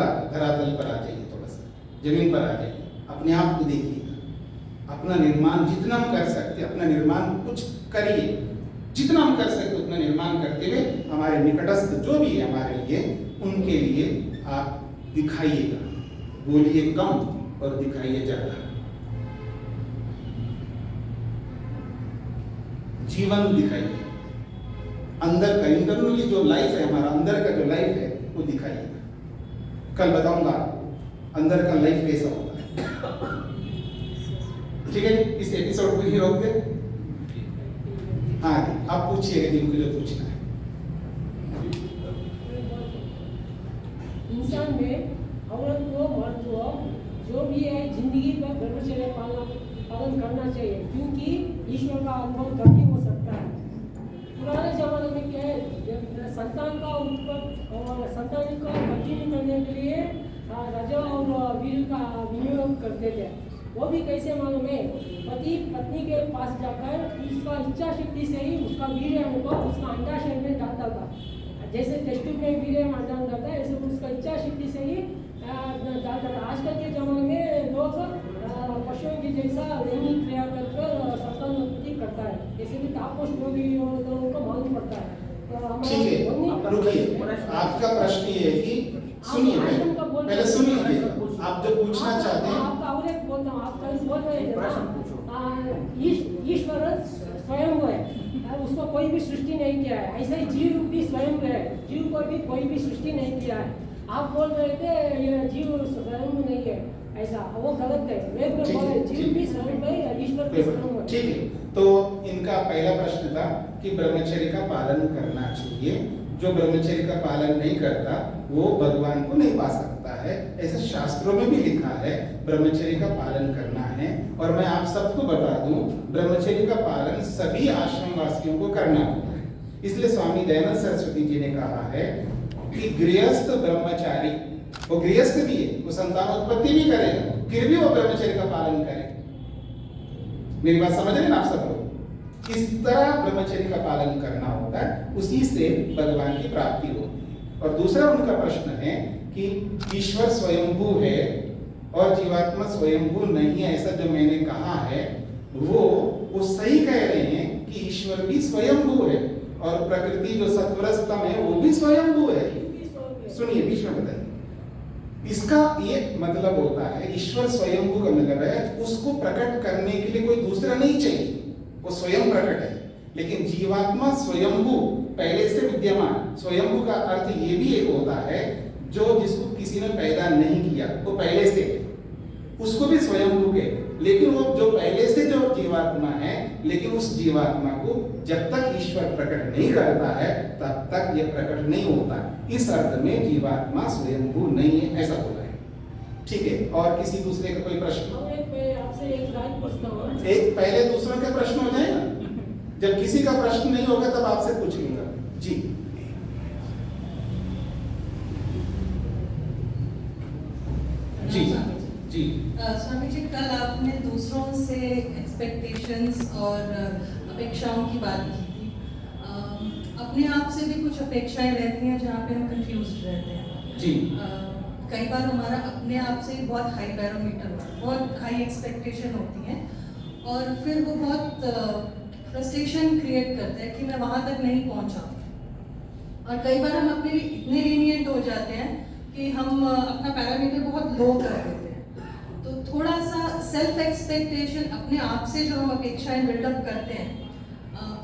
पर आ जाइए, थोड़ा सा जमीन पर आ जाइए, अपने आप को देखिएगा। अपना निर्माण जितना हम कर सकते, अपना निर्माण कुछ करिए, जितना हम कर सकते उतना निर्माण करते हुए हमारे निकटस्थ जो भी है हमारे लिए, उनके लिए आप दिखाइएगा। बोलिए कम और दिखाइए ज्यादा। जीवन दिखाइए, अंदर का इंटरनली जो लाइफ है, हमारा अंदर का जो लाइफ है वो दिखाइएगा। कल बताऊंगा आपको अंदर का लाइफ कैसा होता है। ठीक है, इस एपिसोड को ही रोक दे। हाँ आप पूछिएगा जिनको जो पूछना है। इंसान में औरत को मर्द को जो भी है जिंदगी पर ब्रह्मचर्य पालन करना चाहिए, क्योंकि ईश्वर का अनुभव तभी हो सकता है। पुराने जमाने में क्या है, संतान का कंटिन्यू करने के लिए राजा और वीर का विनियोग करते थे। वो भी कैसे मालूम है, पति पत्नी के पास जाकर उसका इच्छा शक्ति से ही उसका वीर्य को उसका अंडाशय में डालता था। जैसे टेस्ट ट्यूब में वीर्य अंडा जाता है, ऐसे उसका इच्छा शक्ति से ही डालता था। आजकल के जमाने में लोग पशुओं की जैसा लैंगिक क्रिया कर संतान उत्पत्ति करता है। जैसे कि तापस लोगों को मालूम पड़ता है। ठीक है, रुकिए। आपका प्रश्न ये है कि सुनिए, पहले सुन लीजिए। आप जो पूछना चाहते हैं, आपका और एक बोलता हूँ, आप कल बोल रहे थे ईश्वर स्वयं है, उसको कोई भी सृष्टि नहीं किया है। ऐसे ही जीव भी स्वयं है, जीव को भी कोई भी सृष्टि नहीं किया है। आप बोल रहे थे ये जीव स्वयं नहीं है, ऐसा वो गलत है। वेद में बोले जीव भी स्वयं है, ईश्वर भी स्वयं है। ठीक है, तो इनका पहला प्रश्न था कि ब्रह्मचर्य का पालन करना चाहिए। जो ब्रह्मचर्य का पालन नहीं करता वो भगवान को नहीं पा सकता है, ऐसा शास्त्रों में भी लिखा है। ब्रह्मचर्य का पालन करना है। और मैं आप सबको बता दूं, ब्रह्मचर्य का पालन सभी आश्रम वासियों को करना होता है। इसलिए स्वामी दयानंद सरस्वती जी ने कहा है कि गृहस्थ ब्रह्मचारी, वो गृहस्थ भी है, वो संतानोत्पत्ति भी करेगा, फिर भी वो ब्रह्मचर्य का पालन करे। मेरी बात समझ रहे ना आप सब लोग? इस तरह ब्रह्मचर्य का पालन करना होता है, उसी से भगवान की प्राप्ति होती है। और दूसरा उनका प्रश्न है कि ईश्वर स्वयंभू है और जीवात्मा स्वयंभू नहीं है, ऐसा जो मैंने कहा है वो सही कह रहे हैं कि ईश्वर भी स्वयंभू है और प्रकृति जो सत्वरस्तम है वो भी स्वयंभू है। सुनिए, बीच में बताइए। इसका ये मतलब होता है ईश्वर स्वयंभू का मतलब है उसको प्रकट करने के लिए कोई दूसरा नहीं चाहिए, वो स्वयं प्रकट है। लेकिन जीवात्मा स्वयंभू, पहले से विद्यमान। स्वयंभू का अर्थ ये भी एक होता है जो जिसको किसी ने पैदा नहीं किया, वो पहले से, उसको भी स्वयंभू के। लेकिन वो जो पहले से जो जीवात्मा है, लेकिन उस जीवात्मा को जब तक ईश्वर प्रकट नहीं करता है तब तक ये प्रकट नहीं होता। इस अर्थ में जीवात्मा स्वयंभू नहीं है, ऐसा बोला है। ठीक है, और किसी दूसरे का कोई प्रश्न? आपसे एक बात पूछता हूँ। एक पहले दूसरों के प्रश्न हो जाए ना, जब किसी का प्रश्न नहीं होगा तब आपसे पूछ लूंगा। जी जी जी। स्वामी जी, कल आपने दूसरों से एक्सपेक्टेशंस और अपेक्षाओं की बात की थी। अपने आप से भी कुछ अपेक्षाएं रहती हैं जहाँ पे हम कंफ्यूज रहते हैं जी। कई बार हमारा अपने आप से बहुत हाई पैरामीटर होता है, बहुत हाई एक्सपेक्टेशन होती हैं, और फिर वो बहुत फ्रस्ट्रेशन क्रिएट करता है कि मैं वहाँ तक नहीं पहुँचा। और कई बार हम अपने लिए इतने लीनियंट हो जाते हैं कि हम अपना पैरामीटर बहुत लो कर देते हैं। तो थोड़ा सा सेल्फ एक्सपेक्टेशन, अपने आप से जो हम अपेक्षाएं बिल्डअप करते हैं,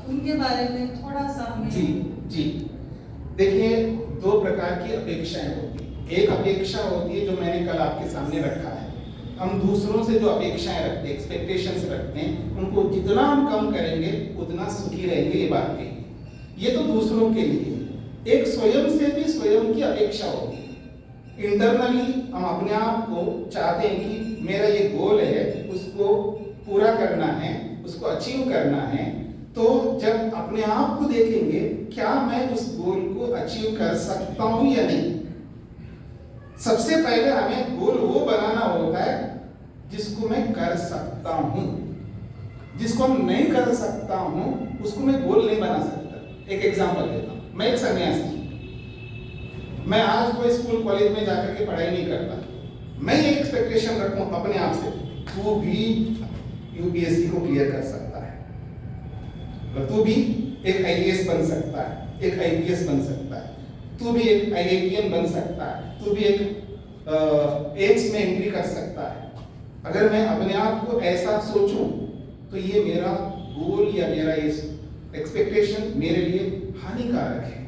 उनके बारे में थोड़ा सा हमें। जी जी, देखिए दो प्रकार की अपेक्षाएं होती हैं। एक अपेक्षा होती है जो मैंने कल आपके सामने रखा है, हम दूसरों से जो अपेक्षाएं रखते हैं, एक्सपेक्टेशंस रखते हैं, उनको जितना हम कम करेंगे उतना सुखी रहेंगे, ये बात कही। ये तो दूसरों के लिए। एक स्वयं से भी स्वयं की अपेक्षा होती है। इंटरनली हम अपने आप को चाहते हैं कि मेरा ये गोल है, उसको पूरा करना है, उसको अचीव करना है। तो जब अपने आप को देखेंगे, क्या मैं उस गोल को अचीव कर सकता हूं या नहीं। सबसे पहले हमें गोल वो बनाना होता है जिसको मैं कर सकता हूं। जिसको हम नहीं कर सकता हूं उसको मैं गोल नहीं बना सकता। एक एग्जांपल देता हूं, मैं एक सन्यासी, मैं आज कोई स्कूल कॉलेज में जाकर के पढ़ाई नहीं करता। मैं ये एक्सपेक्टेशन रखूं अपने आप से, तू भी यूपीएससी को क्लियर कर सकता है, और तू भी एक आईएएस बन सकता है, एक आईपीएस बन सकता है, तू भी एक आईआईटीएन बन सकता है, तू भी एक एम्स में एंट्री कर सकता है। अगर मैं अपने आप को ऐसा सोचूं तो ये मेरा गोल या मेरा ये एक्सपेक्टेशन मेरे लिए हानिकारक है,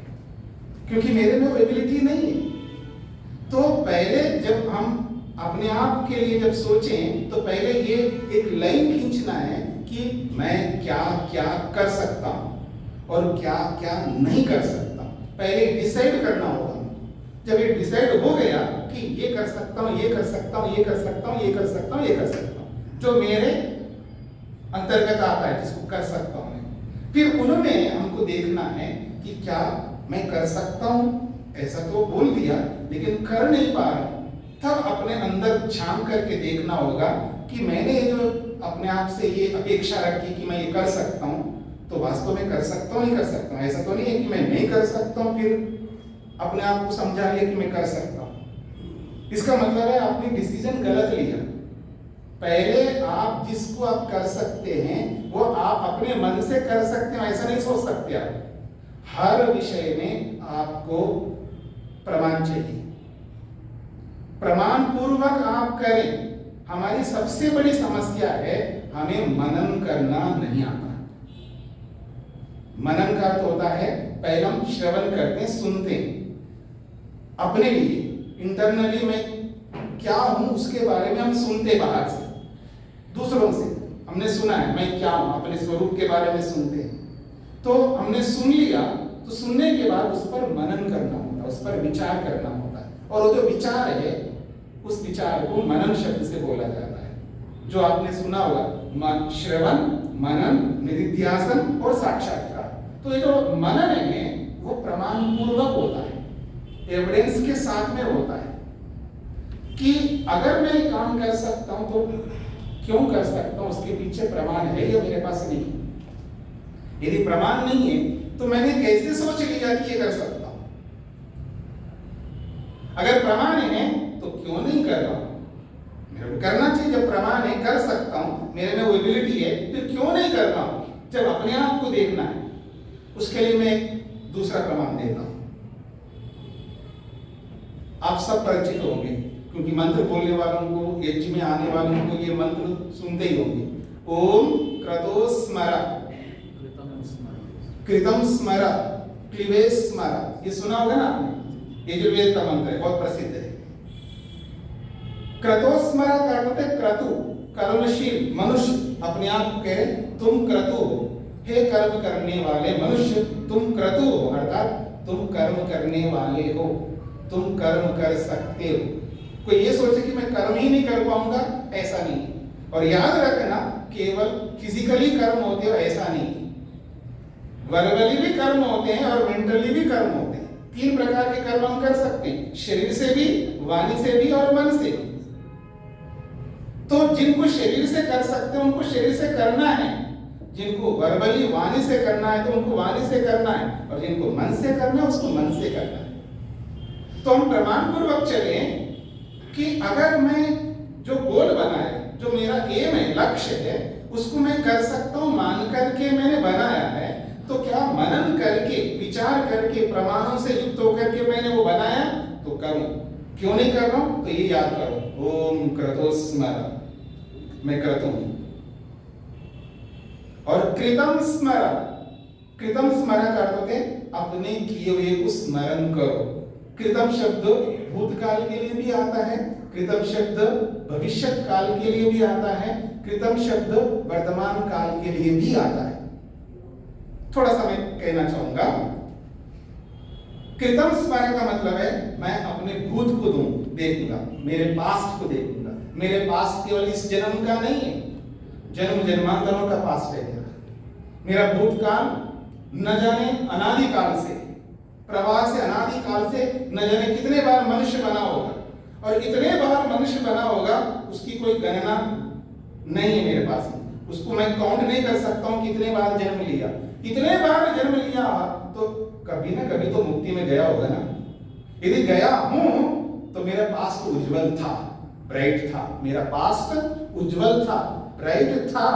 क्योंकि मेरे में वो एबिलिटी नहीं है। तो पहले जब हम अपने आप के लिए जब सोचें तो पहले ये एक लाइन खींचना है कि मैं क्या क्या कर सकता हूं और क्या क्या नहीं कर सकता। पहले डिसाइड करना होगा। जब ये डिसाइड हो गया कि ये कर सकता हूं, ये कर सकता हूं, ये कर सकता हूं, ये कर सकता हूं, ये कर सकता हूं, जो मेरे अंतर्गत आता है, जिसको कर सकता हूं, फिर उन्होंने हमको देखना है कि क्या मैं कर सकता हूं। ऐसा तो बोल दिया लेकिन कर नहीं पा रहा हूं, तब अपने अंदर झांक करके देखना होगा कि मैंने जो अपने आप से ये अपेक्षा रखी कि मैं ये कर सकता हूं, तो वास्तव में कर सकता हूं, नहीं कर सकता हूं। ऐसा तो नहीं है कि मैं नहीं कर सकता हूं फिर अपने आप को समझा लिया कि मैं कर सकता हूं। इसका मतलब है आपने डिसीजन गलत लिया। पहले आप जिसको आप कर सकते हैं वो आप अपने मन से कर सकते हो, ऐसा नहीं सोच सकते आप। हर विषय में आपको प्रमाण चाहिए, प्रमाण पूर्वक आप करें। हमारी सबसे बड़ी समस्या है हमें मनन करना नहीं आता। मनन का अर्थ होता है पहले हम श्रवण करते हैं, सुनते हैं अपने लिए, इंटरनली मैं क्या हूं उसके बारे में हम सुनते, बाहर से दूसरों से हमने सुना है मैं क्या हूं, अपने स्वरूप के बारे में सुनते हैं। तो हमने सुन लिया, तो सुनने के बाद उस पर मनन करना होता है, उस पर विचार करना होता है। और वो जो विचार है उस विचार को मनन शब्द से बोला जाता है। जो आपने सुना होगा श्रवण, मनन, निधिध्यासन और साक्षात्कार। तो ये जो मनन है वो प्रमाण पूर्वक होता है, एविडेंस के साथ में होता है कि अगर मैं काम कर सकता हूं तो क्यों कर सकता हूं, उसके पीछे प्रमाण है या मेरे पास नहीं। यदि प्रमाण नहीं है तो मैंने कैसे सोच लिया कि ये कर सकता हूं। अगर प्रमाण है तो क्यों नहीं कर रहा हूं, मेरे को करना चाहिए। जब प्रमाण है कर सकता हूं, मेरे में वो एबिलिटी है, फिर क्यों नहीं कर रहा हूं। जब अपने आप को देखना है उसके लिए मैं दूसरा प्रमाण देता हूं। आप सब परिचित होंगे क्योंकि मंत्र बोलने वालों को, यज्ञ में आने वालों को ये मंत्र सुनते ही होंगे। ओम क्रतो स्मर कृतम स्मरा, क्लिवेश स्मरा, ये सुना होगा ना आपने, यजुर्वेद का मंत्र है, बहुत प्रसिद्ध है। क्रतोस्मरा का अर्थ है क्रतु, कर्मशील मनुष्य। अपने आप को कहे तुम क्रतु हो, हे कर्म करने वाले मनुष्य, तुम क्रतु हो, अर्थात तुम कर्म करने वाले हो, तुम कर्म कर सकते हो। कोई ये सोचे कि मैं कर्म ही नहीं कर पाऊंगा, ऐसा नहीं। और याद रखना, केवल फिजिकली कर्म होते हो ऐसा नहीं, वर्बली भी कर्म होते हैं और मेंटली भी कर्म होते हैं। 3 प्रकार के कर्म हम कर सकते हैं, शरीर से भी, वाणी से भी और मन से भी। तो जिनको शरीर से कर सकते हैं उनको शरीर से करना है, जिनको वर्बली वाणी से करना है तो उनको वाणी से करना है, और जिनको मन से करना है उसको मन से करना है। तो हम प्रमाण पूर्वक चलें कि अगर मैं जो गोल बनाया, जो मेरा एम है, लक्ष्य है, उसको मैं कर सकता हूं मान करके मैंने बनाया है, तो क्या मनन करके, विचार करके, प्रमाणों से युक्त होकर के मैंने वो बनाया तो करूं। क्यों नहीं कर रहा हूं, तो ये याद करो, ओम क्रतोस्मरा, मैं क्रतु हूं। और कृतम स्मरा, कृतम स्मरा का अर्थ होते अपने किए हुए को स्मरण करो। कृतम शब्द भूतकाल के लिए भी आता है, कृतम शब्द भविष्य काल के लिए भी आता है, कृतम शब्द वर्तमान काल के लिए भी आता है। थोड़ा सा मैं कहना चाहूंगा, कृतम स्मरण का मतलब है मैं अपने भूत को देखूंगा, मेरे पास्ट को देखूंगा। मेरे पास्ट केवल इस जन्म का नहीं है, जन्म जन्मांतरों का पास्ट है मेरा भूतकाल न जाने अनादि काल से, प्रवाह से, अनादि काल से न जाने कितने बार मनुष्य बना होगा, और इतने बार मनुष्य बना होगा उसकी कोई गणना नहीं है मेरे पास में। उसको मैं काउंट नहीं कर सकता हूं कितने बार जन्म लिया। इतने बार जन्म लिया तो कभी ना कभी तो मुक्ति में गया होगा ना। यदि गया हूं तो मेरा पास्ट उज्जवल था, ब्राइट था, मेरा पास्ट उज्जवल था, ब्राइट था,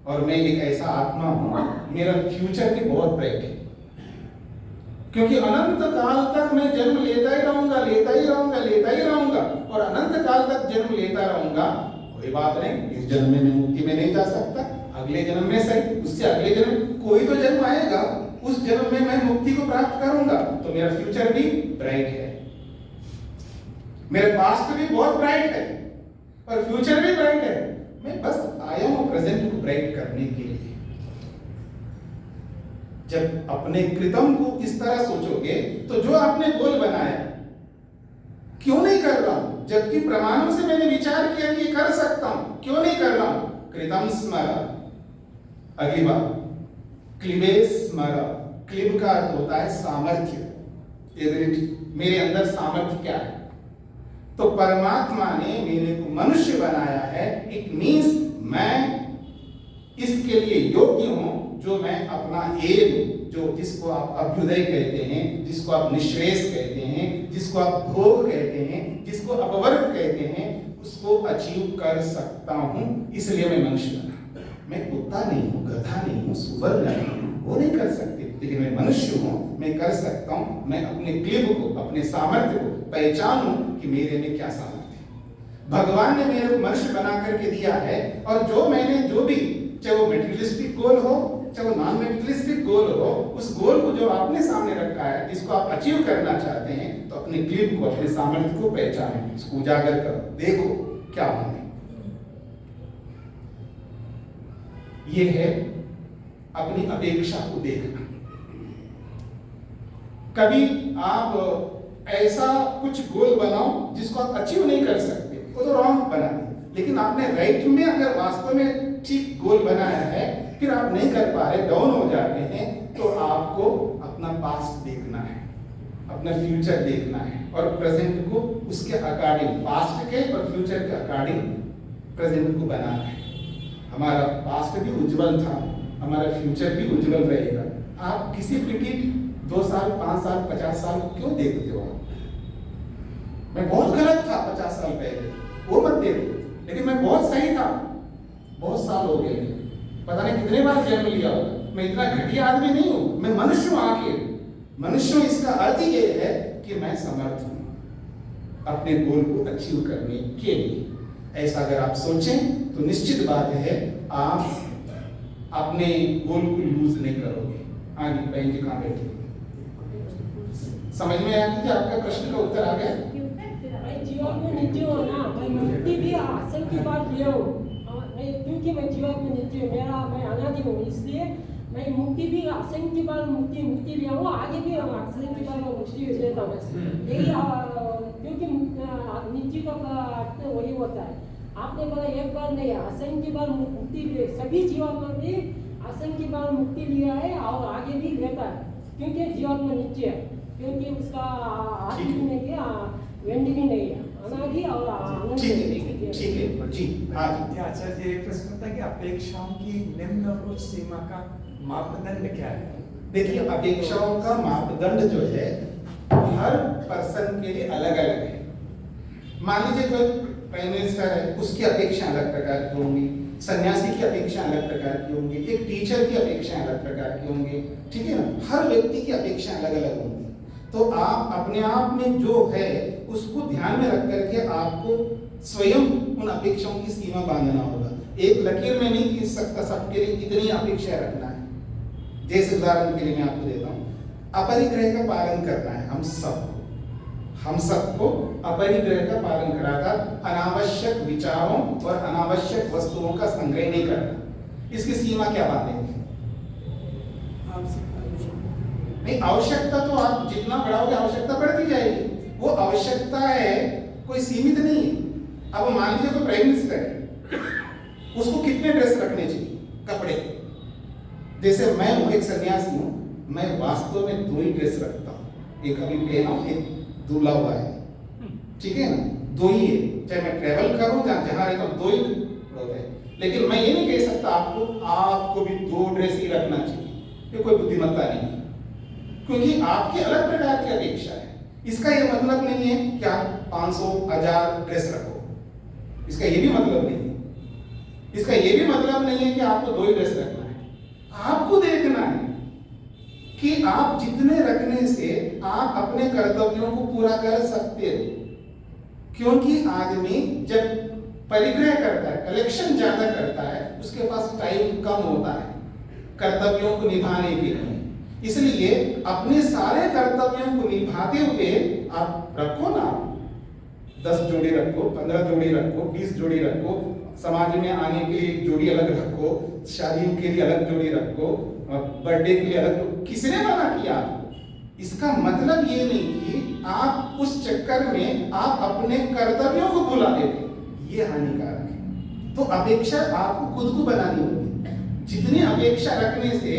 और मैं एक ऐसा आत्मा हूं, मेरा फ्यूचर भी बहुत ब्राइट है, क्योंकि अनंत काल तक मैं जन्म लेता ही रहूंगा, लेता ही रहूंगा, लेता ही रहूंगा, और अनंत काल तक जन्म लेता रहूंगा। कोई बात नहीं, इस जन्म में मैं मुक्ति में नहीं जा सकता, अगले जन्म में सही, उससे अगले जन्म कोई तो जन्म आएगा, उस जन्म में मैं मुक्ति को प्राप्त करूंगा, तो मेरा फ्यूचर भी ब्राइट है, मेरे पास्ट भी बहुत ब्राइट है और फ्यूचर भी ब्राइट है। मैं बस आया हूं प्रेजेंट को ब्राइट करने के लिए। जब अपने कृतम को इस तरह सोचोगे तो जो आपने गोल बनाया, क्यों नहीं कर रहा हूं, जबकि प्रमाणों से मैंने विचार किया कि कर सकता हूं, क्यों नहीं कर रहा हूं। कृतम स्मरा। अगली बात, क्लिबे स्मरा। क्लिब का अर्थ होता है सामर्थ्य, एबिलिटी। मेरे अंदर सामर्थ्य क्या है, तो परमात्मा ने मेरे को मनुष्य बनाया है, इट मींस मैं इसके लिए योग्य हूं, जो मैं अपना एम, जो जिसको आप अभ्युदय कहते हैं, जिसको आप निश्रेष कहते हैं, जिसको आप भोग कहते हैं, जिसको अपवर्ग कहते हैं, उसको अचीव कर सकता हूं, इसलिए मैं मनुष्य बना। मैं कुत्ता नहीं हूं, गधा नहीं हूं, सुअर नहीं हूं, वो नहीं कर सकते, लेकिन मैं मनुष्य हूं, मैं कर सकता हूं। मैं अपने क्लिब को, अपने सामर्थ्य को पहचानूं कि मेरे में क्या सामर्थ्य है। भगवान ने मेरे को मनुष्य बना करके दिया है, और जो मैंने जो भी, चाहे वो मेटेरियलिस्टिक गोल हो, चाहे वो नॉन मेटेरियलिस्टिक गोल हो, उस गोल को जो आपने सामने रखा है, जिसको आप अचीव करना चाहते हैं, तो अपने क्लिब को, अपने सामर्थ्य को पहचानें, उसको उजागर करो, देखो क्या होने। ये है अपनी अपेक्षा को देखना। कभी आप ऐसा कुछ गोल बनाओ जिसको आप अचीव नहीं कर सकते, वो तो रॉन्ग बना है, लेकिन आपने राइट में अगर वास्तव में ठीक गोल बनाया है, फिर आप नहीं कर पा रहे, डाउन हो जाते हैं, तो आपको अपना पास्ट देखना है, अपना फ्यूचर देखना है, और प्रेजेंट को उसके अकॉर्डिंग, पास्ट के और फ्यूचर के अकॉर्डिंग प्रेजेंट को बनाना है। हमारा पास्ट भी उज्जवल था, हमारा फ्यूचर भी उज्जवल रहेगा। आप किसी पिटी 2 साल, 5 साल, 50 साल को क्यों देखते हो? मैं बहुत गलत था 50 साल पहले, वो मत देखो, लेकिन मैं बहुत सही था, बहुत साल हो गए, पता नहीं कितने बार जन्म लिया होगा। मैं इतना घटिया आदमी नहीं हूं, मैं मनुष्य हूं। आखिर मनुष्य हूं, इसका अर्थ ये है कि मैं समर्थ हूं अपने गोल को अचीव करने के लिए। ऐसा अगर आप सोचें तो निश्चित बात है, आप अपने गोल को लूज नहीं करोगे। हाँ जी, बहन जी कहाँ बैठी? समझ में आया कि आपका प्रश्न का उत्तर आ गया? मैं जीवात्मा नित्य हूँ ना, मैं मुक्ति भी आसन की बात ले हूँ। क्योंकि मैं जीवात्मा नित्य हूँ, मैं अनादि हूँ, इसलिए मैं मुक्ति भी आसन की बार मुक्ति भी हूँ, आगे भी आसन की बार मुक्ति लेता हूँ। यही क्योंकि नित्य का अर्थ वही होता है। आपने बोला एक बार नहीं, आसन की बार मुक्ति सभी जीवात्मा भी आसन की बार मुक्ति लिया है और आगे भी लेता है, क्योंकि जीवात्मा नित्य है, क्योंकि उसका आदि भी नहीं है, वेंड भी नहीं है, अनादि और आनंद। ठीक है जी। हाँ जी, आचार्य जी, एक प्रश्न था कि अपेक्षाओं की निम्न और उच्च सीमा का मापदंड क्या है? देखिए अपेक्षाओं का मापदंड जो है हर पर्सन के लिए अलग अलग है। मान लीजिए कोई प्राइम मिनिस्टर है, उसकी अपेक्षा अलग प्रकार की होंगी, सन्यासी की अपेक्षा अलग प्रकार की होंगी, एक टीचर की अपेक्षा अलग प्रकार की होंगी, ठीक है ना। हर व्यक्ति की अपेक्षा अलग अलग होंगी। तो आप अपने आप में जो है उसको ध्यान में रख करके आपको स्वयं उन अपेक्षाओं की सीमा बांधना होगा। एक लकीर में नहीं खींच सकता, सबके लिए इतनी अपेक्षा रखना है। जैसे उदाहरण के लिए मैं आपको देता हूँ, अपरिग्रह का पालन करना है हम सबको अपरिग्रह का पालन कराता, अनावश्यक विचारों और अनावश्यक वस्तुओं का संग्रह नहीं करना। इसकी सीमा क्या बांधेंगे? नहीं, आवश्यकता तो आप जितना बढ़ाओगे आवश्यकता बढ़ती जाएगी। वो आवश्यकता है, कोई सीमित नहीं है। अब मान लीजिए कोई प्राइम मिनिस्टर है, उसको कितने ड्रेस रखने चाहिए? कपड़े। जैसे मैं हूं, एक सन्यासी हूं, मैं वास्तव में 2 ही ड्रेस रखता हूं, एक अभी पहना हूं, एक धुला हुआ है, ठीक है ना, 2 ही है। चाहे मैं ट्रेवल करूं जहां रहता हूं, 2 ही होते हैं। लेकिन मैं ये नहीं कह सकता आपको भी 2 ड्रेस ही रखना चाहिए, ये कोई बुद्धिमत्ता नहीं है, क्योंकि आपकी अलग प्रकार की अपेक्षा है। इसका ये मतलब नहीं है कि आप 500 1000 ड्रेस रखो, इसका ये भी मतलब नहीं है। इसका ये भी मतलब नहीं है कि आपको 2 ही ड्रेस रखना है। आपको देखना है कि आप जितने रखने से आप अपने कर्तव्यों को पूरा कर सकते हो। क्योंकि आदमी जब परिग्रह करता है, कलेक्शन ज्यादा करता है, उसके पास टाइम कम होता है कर्तव्यों को निभाने के लिए। इसलिए अपने सारे कर्तव्यों को निभाते हुए आप रखो ना, 10 जोड़ी रखो, 15 जोड़ी रखो, 20 जोड़ी रखो, समाज में आने के लिए एक जोड़ी अलग रखो, शादी के लिए अलग जोड़ी रखो, बर्थडे के लिए अलग। किसने मना किया आपको? इसका मतलब ये नहीं कि आप उस चक्कर में आप अपने कर्तव्यों को भुला देते, ये हानिकारक है। तो अपेक्षा आपको खुद को बनानी होगी। जितनी अपेक्षा रखने से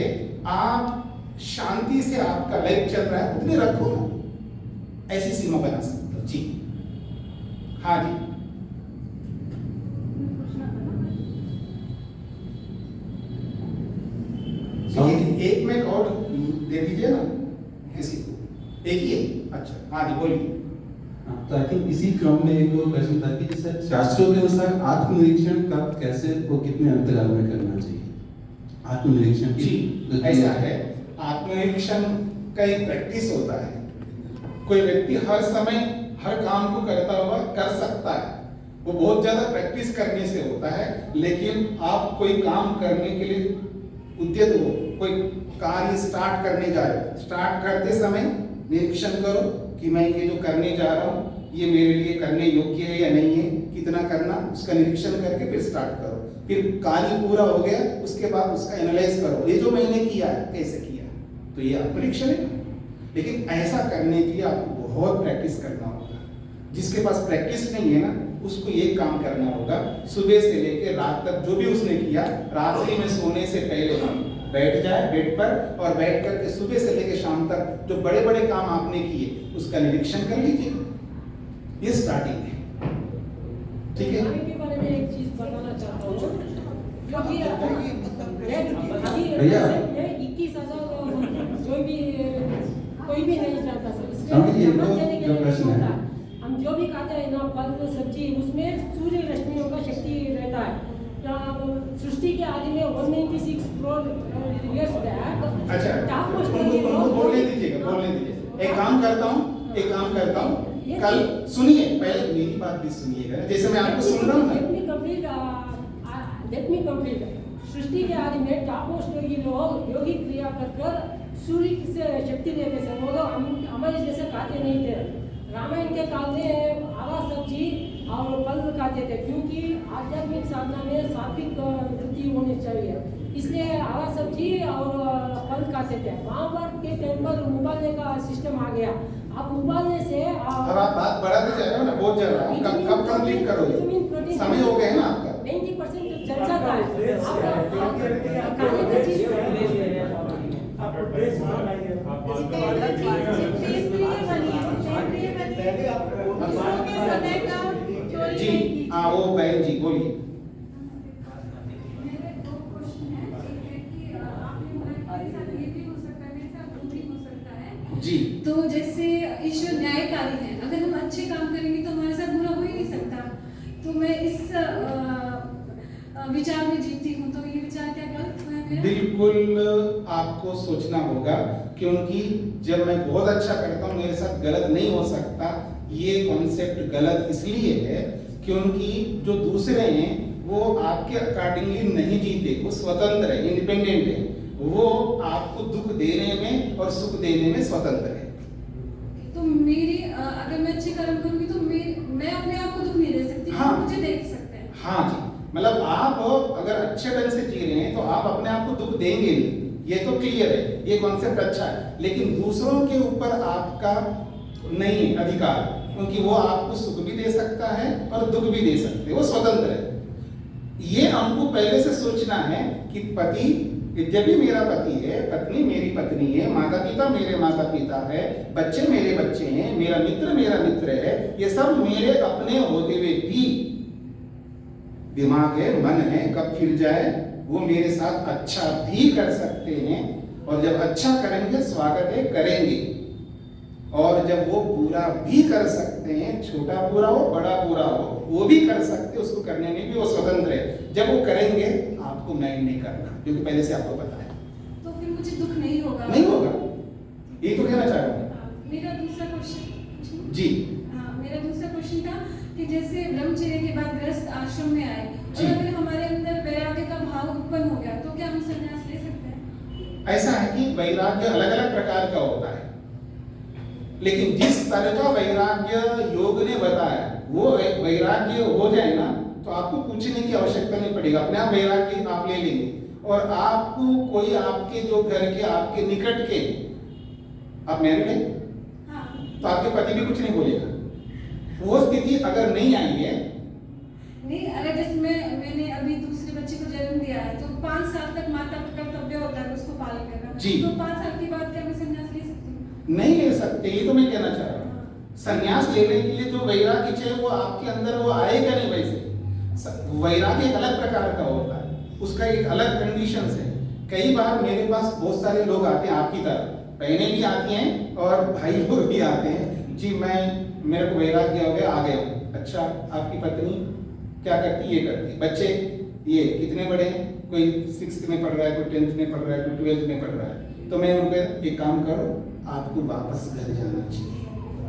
आप शांति से आपका लाइफ चल रहा है, उतने रखो ना, ऐसी सीमा बना सकते हो। जी हाँ जी, एक में और दे दीजिए ना किसी को, एक ही है। अच्छा हाँ जी बोलिए। तो आई थिंक इसी क्रम में एक और प्रश्न था कि जैसे शास्त्रों के अनुसार आत्मनिरीक्षण कब, कैसे और कितने अंतराल में करना चाहिए? आत्मनिरीक्षण जी ऐसा है, आत्मनिरीक्षण का एक प्रैक्टिस होता है। कोई व्यक्ति हर समय हर काम को करता हुआ कर सकता है, वो बहुत ज्यादा प्रैक्टिस करने से होता है। लेकिन आप कोई काम करने के लिए उद्यत हो, कोई कार्य स्टार्ट करने जा रहे हो, स्टार्ट करते समय निरीक्षण करो कि मैं ये जो करने जा रहा हूँ ये मेरे लिए करने योग्य है या नहीं है, कितना करना, उसका निरीक्षण करके फिर स्टार्ट करो। फिर कार्य पूरा हो गया उसके बाद उसका एनालाइज करो, ये जो मैंने किया है कैसे किया, तो ये परीक्षण है। लेकिन ऐसा करने के लिए आपको बहुत प्रैक्टिस करना होगा। जिसके पास प्रैक्टिस नहीं है ना, उसको ये काम करना होगा, सुबह से लेकर रात तक जो भी उसने किया, रात्रि में सोने से पहले बैठ जाए बेड पर, और बैठ करके सुबह से लेकर शाम तक जो बड़े बड़े काम आपने किए उसका निरीक्षण कर लीजिए। ये स्टार्टिंग है, ठीक है। के बारे में एक चीज बताना चाहता हूँ, क्योंकि अभी भैया 21,000 जो भी कोई भी नहीं चाहता सर, स्वामी जी, इसलिए एक देने के जो लिए प्रश्न नहीं है। होता। हम जो भी खाते हैं ना, फल सब्जी, उसमें सूर्य रश्मियों का शक्ति रहता है। सृष्टि के आदि में 196 करोड़ इयर्स बैक, अच्छा उनको बोलने दीजिएगा। एक काम करता हूँ, कल सुनिए, पहले मेरी बात भी सुनिएगा, जैसे मैं आपको सुन रहा हूँ ना। Let me complete. सृष्टि के आदि में टापोस योगी लोग योगिक क्रिया कर सूर्य से शक्ति लेते थे। वो लोग हमारे जैसे खाते नहीं थे। रामायण के काल में हरा सब्जी और फल खाते थे, क्योंकि आध्यात्मिक साधना में सात्विक वृत्ति होनी चाहिए, इसलिए हरा सब्जी और फल खाते थे। महाभारत के टाइम पर उबालने का सिस्टम आ गया। अब उबालने से अब आप बात बढ़ाते जा रहे हो ना, बहुत जा रहा है। कब कंप्लीट करोगे? समय हो गया है ना आपका। 90% चल जाता है। खाने की चीज जी हाँ, वो बहन जी बोलिए। मेरे दो क्वेश्चन है। एक है कि आपने बोला कि मेरे साथ ये भी हो सकता है, मेरे साथ वो भी हो सकता है। जी तो जैसे ईश्वर न्यायकारी है, अगर हम अच्छे काम करेंगे तो हमारे साथ बुरा हो ही नहीं सकता। तो मैं इस विचार में जीती हूँ, तो ये विचार क्या गलत हुआ है मेरा? बिल्कुल आपको सोचना होगा, क्योंकि जब मैं बहुत अच्छा करता हूँ मेरे साथ गलत नहीं हो सकता, ये कॉन्सेप्ट गलत इसलिए है क्योंकि जो दूसरे हैं वो आपके अकॉर्डिंगली नहीं जीते, वो स्वतंत्र है, इंडिपेंडेंट है, वो आपको दुख देने में और सुख देने में स्वतंत्र है। तो मेरी अगर मैं अच्छे कर्म करूंगी तो मैं अपने आप को दुख नहीं दे सकती। हाँ। मुझे देख सकते हैं। हाँ जी, मतलब आप अगर अच्छे ढंग से जी रहे हैं तो आप अपने आप को दुख देंगे नहीं, ये तो क्लियर है, ये कॉन्सेप्ट अच्छा है। लेकिन दूसरों के ऊपर आपका नहीं है अधिकार, क्योंकि वो आपको सुख भी दे सकता है और दुख भी दे सकते हैं, वो स्वतंत्र है। ये हमको पहले से सोचना है कि पति यद्यपि मेरा पति है, पत्नी मेरी पत्नी है, माता पिता मेरे माता पिता है, बच्चे मेरे बच्चे हैं, मेरा मित्र है, ये सब मेरे अपने होते हुए भी दिमाग है, मन है, कब फिर जाए वो मेरे साथ अच्छा भी कर सकते हैं, और जब अच्छा करेंगे स्वागत है, करेंगे, और जब वो बुरा भी कर सकते हैं, छोटा बुरा हो बड़ा बुरा हो वो भी कर सकते, उसको करने में भी वो स्वतंत्र है। जब वो करेंगे आपको माइंड नहीं करना, क्योंकि पहले से आपको पता है। तो फिर मुझे दुख नहीं होगा। नहीं होगा, ये तो कहना चाह रहा हूँ। मेरा दूसरा क्वेश्चन जी हाँ, मेरा दूसरा क्वेश्चन था कि जैसे ब्रह्मचर्य के बाद गृहस्थ आश्रम में आए जी। और अगर हमारे अंदर वैराग्य का भाव उत्पन्न हो गया तो क्या हम संन्यास ले सकते हैं? ऐसा है कि वैराग्य अलग अलग प्रकार का होता है, लेकिन जिस तरह का वैराग्य योग ने बताया वो वैराग्य हो जाए ना तो आपको पूछने की आवश्यकता नहीं पड़ेगा, अपने आप वैराग्य आप ले लेंगे। और आपको कोई आपके जो घर के आपके निकट के, आप मैरिड हैं हाँ। तो आपके पति भी कुछ नहीं बोलेगा। वो स्थिति अगर नहीं आई है, नहीं, अगर जिसमें मैंने अभी दूसरे बच्चे को जन्म दिया है तो 5 साल तक माता का कर्तव्य होता है उसको पालन करना। जी। तो 5 साल के बाद क्या मैं संन्यास ले सकती हूँ? नहीं ले सकते, ये तो मैं कहना चाह रहा हूँ। संन्यास लेने के लिए जो वैराग्य चाहिए वो आपके अंदर वो आएगा नहीं। वैसे वैराग्य एक अलग प्रकार का होता है, उसका एक अलग कंडीशन है। कई बार मेरे पास बहुत सारे लोग आते हैं, आपकी तरह बहनें भी आती हैं और भाई लोग भी आते हैं, जी मेरे को वैराग्य हो गया, आ गया हूँ। अच्छा, आपकी पत्नी क्या करती? ये करती। बच्चे ये कितने बड़े हैं? कोई 6th में पढ़ रहा है, कोई 10th में पढ़ रहा है, कोई 12th में पढ़ रहा है। तो मैं उनको एक काम करो, आपको वापस घर जाना चाहिए।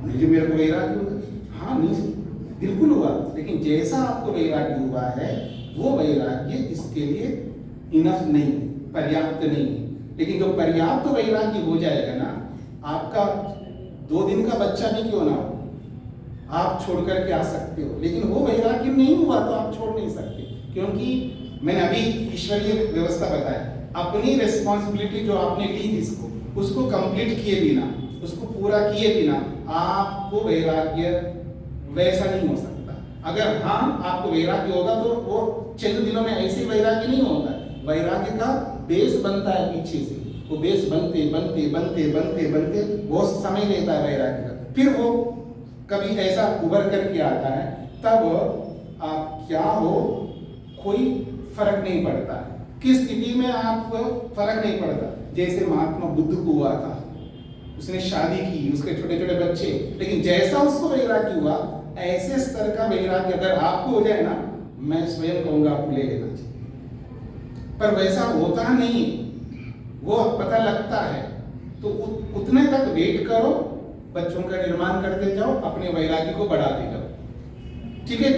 मुझे मेरे को वैराग्य हुआ। हाँ नहीं, बिल्कुल हुआ, लेकिन जैसा आपको वैराग्य हुआ है वो वैराग्य इसके लिए इनफ नहीं, पर्याप्त नहीं है। लेकिन जो पर्याप्त वैराग्य हो जाएगा ना, आपका 2 दिन का बच्चा भी क्यों ना हो, आप छोड़ करके आ सकते हो। लेकिन वो वैराग्य नहीं हुआ तो आप छोड़ नहीं सकते, क्योंकि मैंने अभी ईश्वरीय व्यवस्था बताया। अपनी रिस्पॉन्सिबिलिटी जो आपने ली थी उसको कंप्लीट किए बिना, उसको पूरा किए बिना आपको वैराग्य वैसा नहीं हो सकता। अगर हाँ आपको वैराग्य होगा तो वो चंद दिनों में ऐसे वैराग्य नहीं होता। वैराग्य का बेस बनता है पीछे से, वो बेस बनते बनते बनते बनते बनते बहुत समय लेता है वैराग्य का। फिर वो कभी ऐसा उभर करके आता है, तब आप क्या हो कोई फर्क नहीं पड़ता। किस स्थिति में आपको फर्क नहीं पड़ता। जैसे महात्मा बुद्ध को हुआ था, उसने शादी की, उसके छोटे छोटे बच्चे, लेकिन जैसा उसको वैराग्य हुआ ऐसे स्तर का वैराग्य अगर आपको हो जाए ना, मैं स्वयं कहूंगा आपको ले लेना चाहिए। पर वैसा होता नहीं, वो पता लगता है। तो उतने तक वेट करो, बच्चों का निर्माण करते जाओ, अपने वैराग्य को बढ़ाते जाओ। ठीक है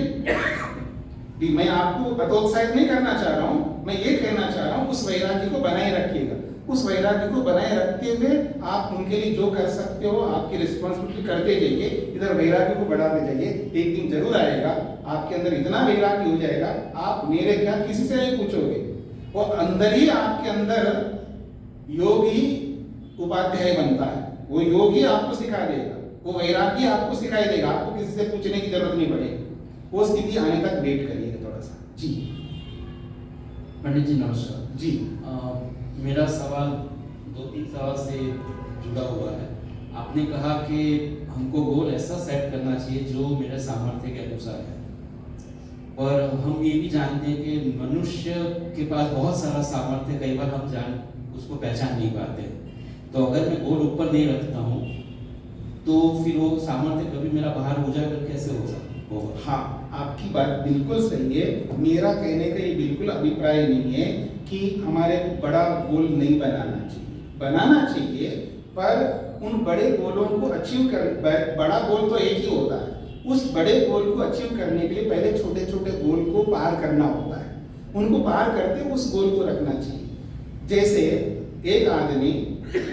जी? मैं आपको हतोत्साहित नहीं करना चाह रहा हूं, मैं ये कहना चाह रहा हूँ उस वैराग्य को बनाए रखिएगा। उस वैराग्य को बनाए रखते हुए आप उनके लिए जो कर सकते हो आपकी रिस्पॉन्सिबिलिटी करते जाइए, इधर वैराग्य को बढ़ाते जाइए। एक दिन जरूर आएगा आपके अंदर इतना वैराग्य हो जाएगा आप मेरे क्या किसी से नहीं पूछोगे, और अंदर ही आपके अंदर योगी उपाध्याय बनता है। वो योगी आपको सिखा देगा, वो वैराग्य आपको सिखाई देगा, आपको किसी से पूछने की जरूरत नहीं पड़ेगी। वो स्थिति आने तक वेट करिएगा थोड़ा सा। जी पंडित जी नमस्कार जी। मेरा सवाल 2-3 सवाल से जुड़ा हुआ है। आपने कहा कि हमको गोल ऐसा सेट करना चाहिए जो मेरे सामर्थ्य के अनुसार है, और हम ये भी जानते हैं कि मनुष्य के पास बहुत सारा सामर्थ्य, कई बार हम उसको पहचान नहीं पाते। तो अगर मैं गोल ऊपर नहीं रखता हूँ तो फिर वो सामर्थ्य कभी मेरा बाहर हो जाकर कैसे हो सकता होगा? हाँ, आपकी बात बिल्कुल सही है। मेरा कहने का ये बिल्कुल अभिप्राय नहीं है कि हमारे को बड़ा गोल नहीं बनाना चाहिए, बनाना चाहिए, पर उन बड़े गोलों को अचीव कर, बड़ा गोल तो एक ही होता है, उस बड़े गोल को अचीव करने के लिए पहले छोटे छोटे गोल को पार करना होता है। उनको पार करते उस गोल को रखना चाहिए। जैसे एक आदमी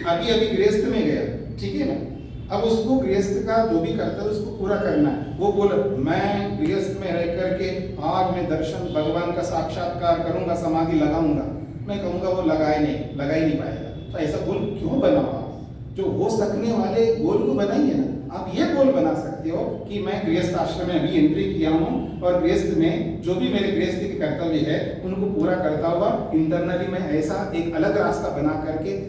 अभी अभी गृहस्थ में गया, ठीक है ना, अब उसको गृहस्थ का जो भी करता है उसको पूरा करना है। वो बोल मैं गृहस्थ में रह करके आज मैं दर्शन भगवान का साक्षात्कार करूंगा, समाधि लगाऊंगा, मैं कहूंगा वो लगा ही नहीं पाएगा। तो ऐसा गोल क्यों बनाओ? जो हो सकने वाले गोल को बनाइए ना। आप ये गोल बना सकते हो कि मैं गृहस्थ आश्रम में अभी एंट्री किया हूँ और गृहस्थ में जो भी मेरे गृहस्थ के कर्तव्य है उनको पूरा करता हुआ इंटरनली मैं ऐसा एक अलग रास्ता बना करके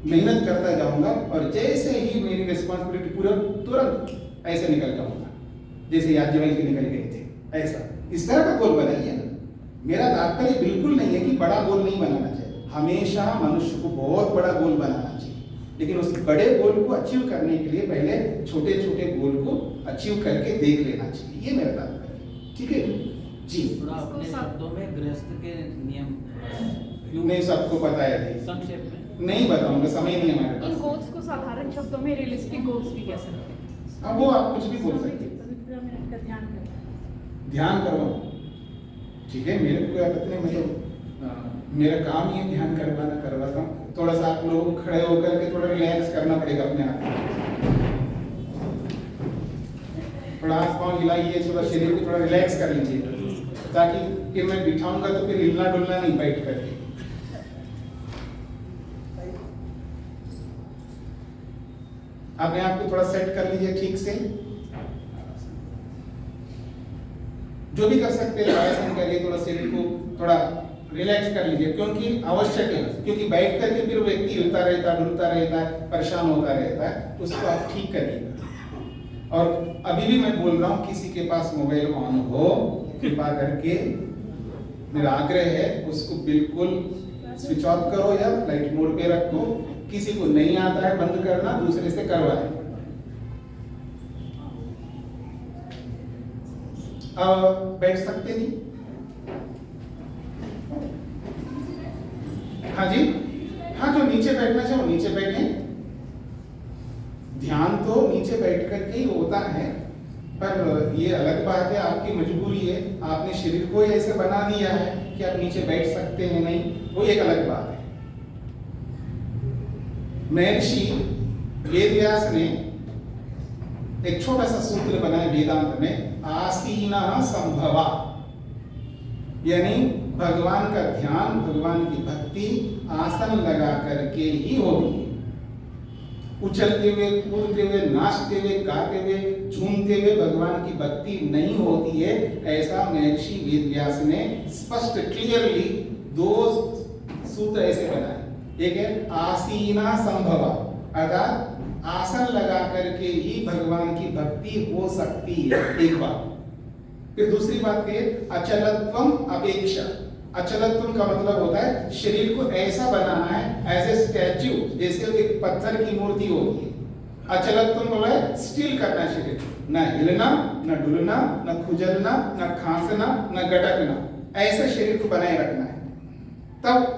मेहनत करता जाऊंगा, और जैसे ही मेरी रिस्पॉन्सिबिलिटी पूरा तुरंत ऐसे निकल जाऊंगा जैसे याज्ञवल्क्य निकल गए थे। ऐसा इस तरह का गोल बनाइए ना। मेरा तात्पर्य बिल्कुल नहीं है कि बड़ा गोल नहीं बनाना चाहिए, हमेशा मनुष्य को बहुत बड़ा गोल बनाना चाहिए, लेकिन उस बड़े गोल को अचीव करने के लिए पहले छोटे छोटे गोल को अचीव करके देख लेना चाहिए। ये मेरा तात्पर्य। ठीक है जी। थोड़ा अपने शब्दों में गृहस्थ के नियम नहीं सबको पता है, संक्षेप में नहीं बताऊंगा, समय नहीं हमारे इन पास। गोल्स को साधारण शब्दों में रियलिस्टिक गोल्स भी कह सकते हैं। अब वो आप कुछ भी बोल सकते हैं। ध्यान करो, ठीक है, मेरे को कोई आपत्ति नहीं, मतलब मेरा काम ही है ध्यान करवाता हूँ। थोड़ा सा आप लोग खड़े होकर के थोड़ा रिलैक्स करना पड़ेगा अपने आप को, थोड़ा हाथ पाँव हिलाइए, थोड़ा शरीर को थोड़ा रिलैक्स कर लीजिए, ताकि फिर मैं बिठाऊंगा तो फिर हिलना डुलना नहीं बैठ करके। अपने आप को थोड़ा सेट कर लीजिए ठीक से, जो भी कर सकते हैं आसन करिए, थोड़ा शरीर को थोड़ा रिलैक्स कर लीजिए, क्योंकि आवश्यक है, क्योंकि बैठ करके फिर व्यक्ति हिलता रहता है, डुलता रहता है, परेशान होता रहता है, उसको आप ठीक करिएगा। और अभी भी मैं बोल रहा हूँ किसी के पास मोबाइल ऑन हो कृपा करके मेरा आग्रह है उसको बिल्कुल स्विच ऑफ करो या लाइट मोड पे रखो। किसी को नहीं आता है बंद करना, दूसरे से करवाए। अब बैठ सकते नहीं? हाँ जी, हाँ, जो नीचे बैठना चाहो नीचे बैठे। ध्यान तो नीचे बैठ करके ही होता है, पर ये अलग बात है, आपकी मजबूरी है, आपने शरीर को ऐसे बना दिया है कि आप नीचे बैठ सकते हैं नहीं, वो एक अलग बात है। महर्षि वेदव्यास ने एक छोटा सा सूत्र बनाया वेदांत में, आसीना संभवा, यानी भगवान का ध्यान, भगवान की भक्ति आसन लगा करके ही होती है। उछलते हुए, कूदते हुए, नाचते हुए, गाते हुए, झूमते हुए भगवान की भक्ति नहीं होती है। ऐसा महर्षि वेदव्यास ने स्पष्ट क्लियरली दो सूत्र ऐसे बनाए। एक है आसीना संभवा, अर्थात आसन लगा करके ही भगवान की भक्ति हो सकती है, एक बात। फिर दूसरी बात है अचलत्वम अपेक्षा। अचलत्वम का मतलब होता है शरीर को ऐसा बनाना है एज ए स्टैच्यू, जैसे एक पत्थर की मूर्ति होती है। अचलत्वम बोला है स्टिल करना शरीर, न हिलना, न डुलना, न खुजलना, न खांसना, न गटकना, ऐसा शरीर को बनाए रखना है। तब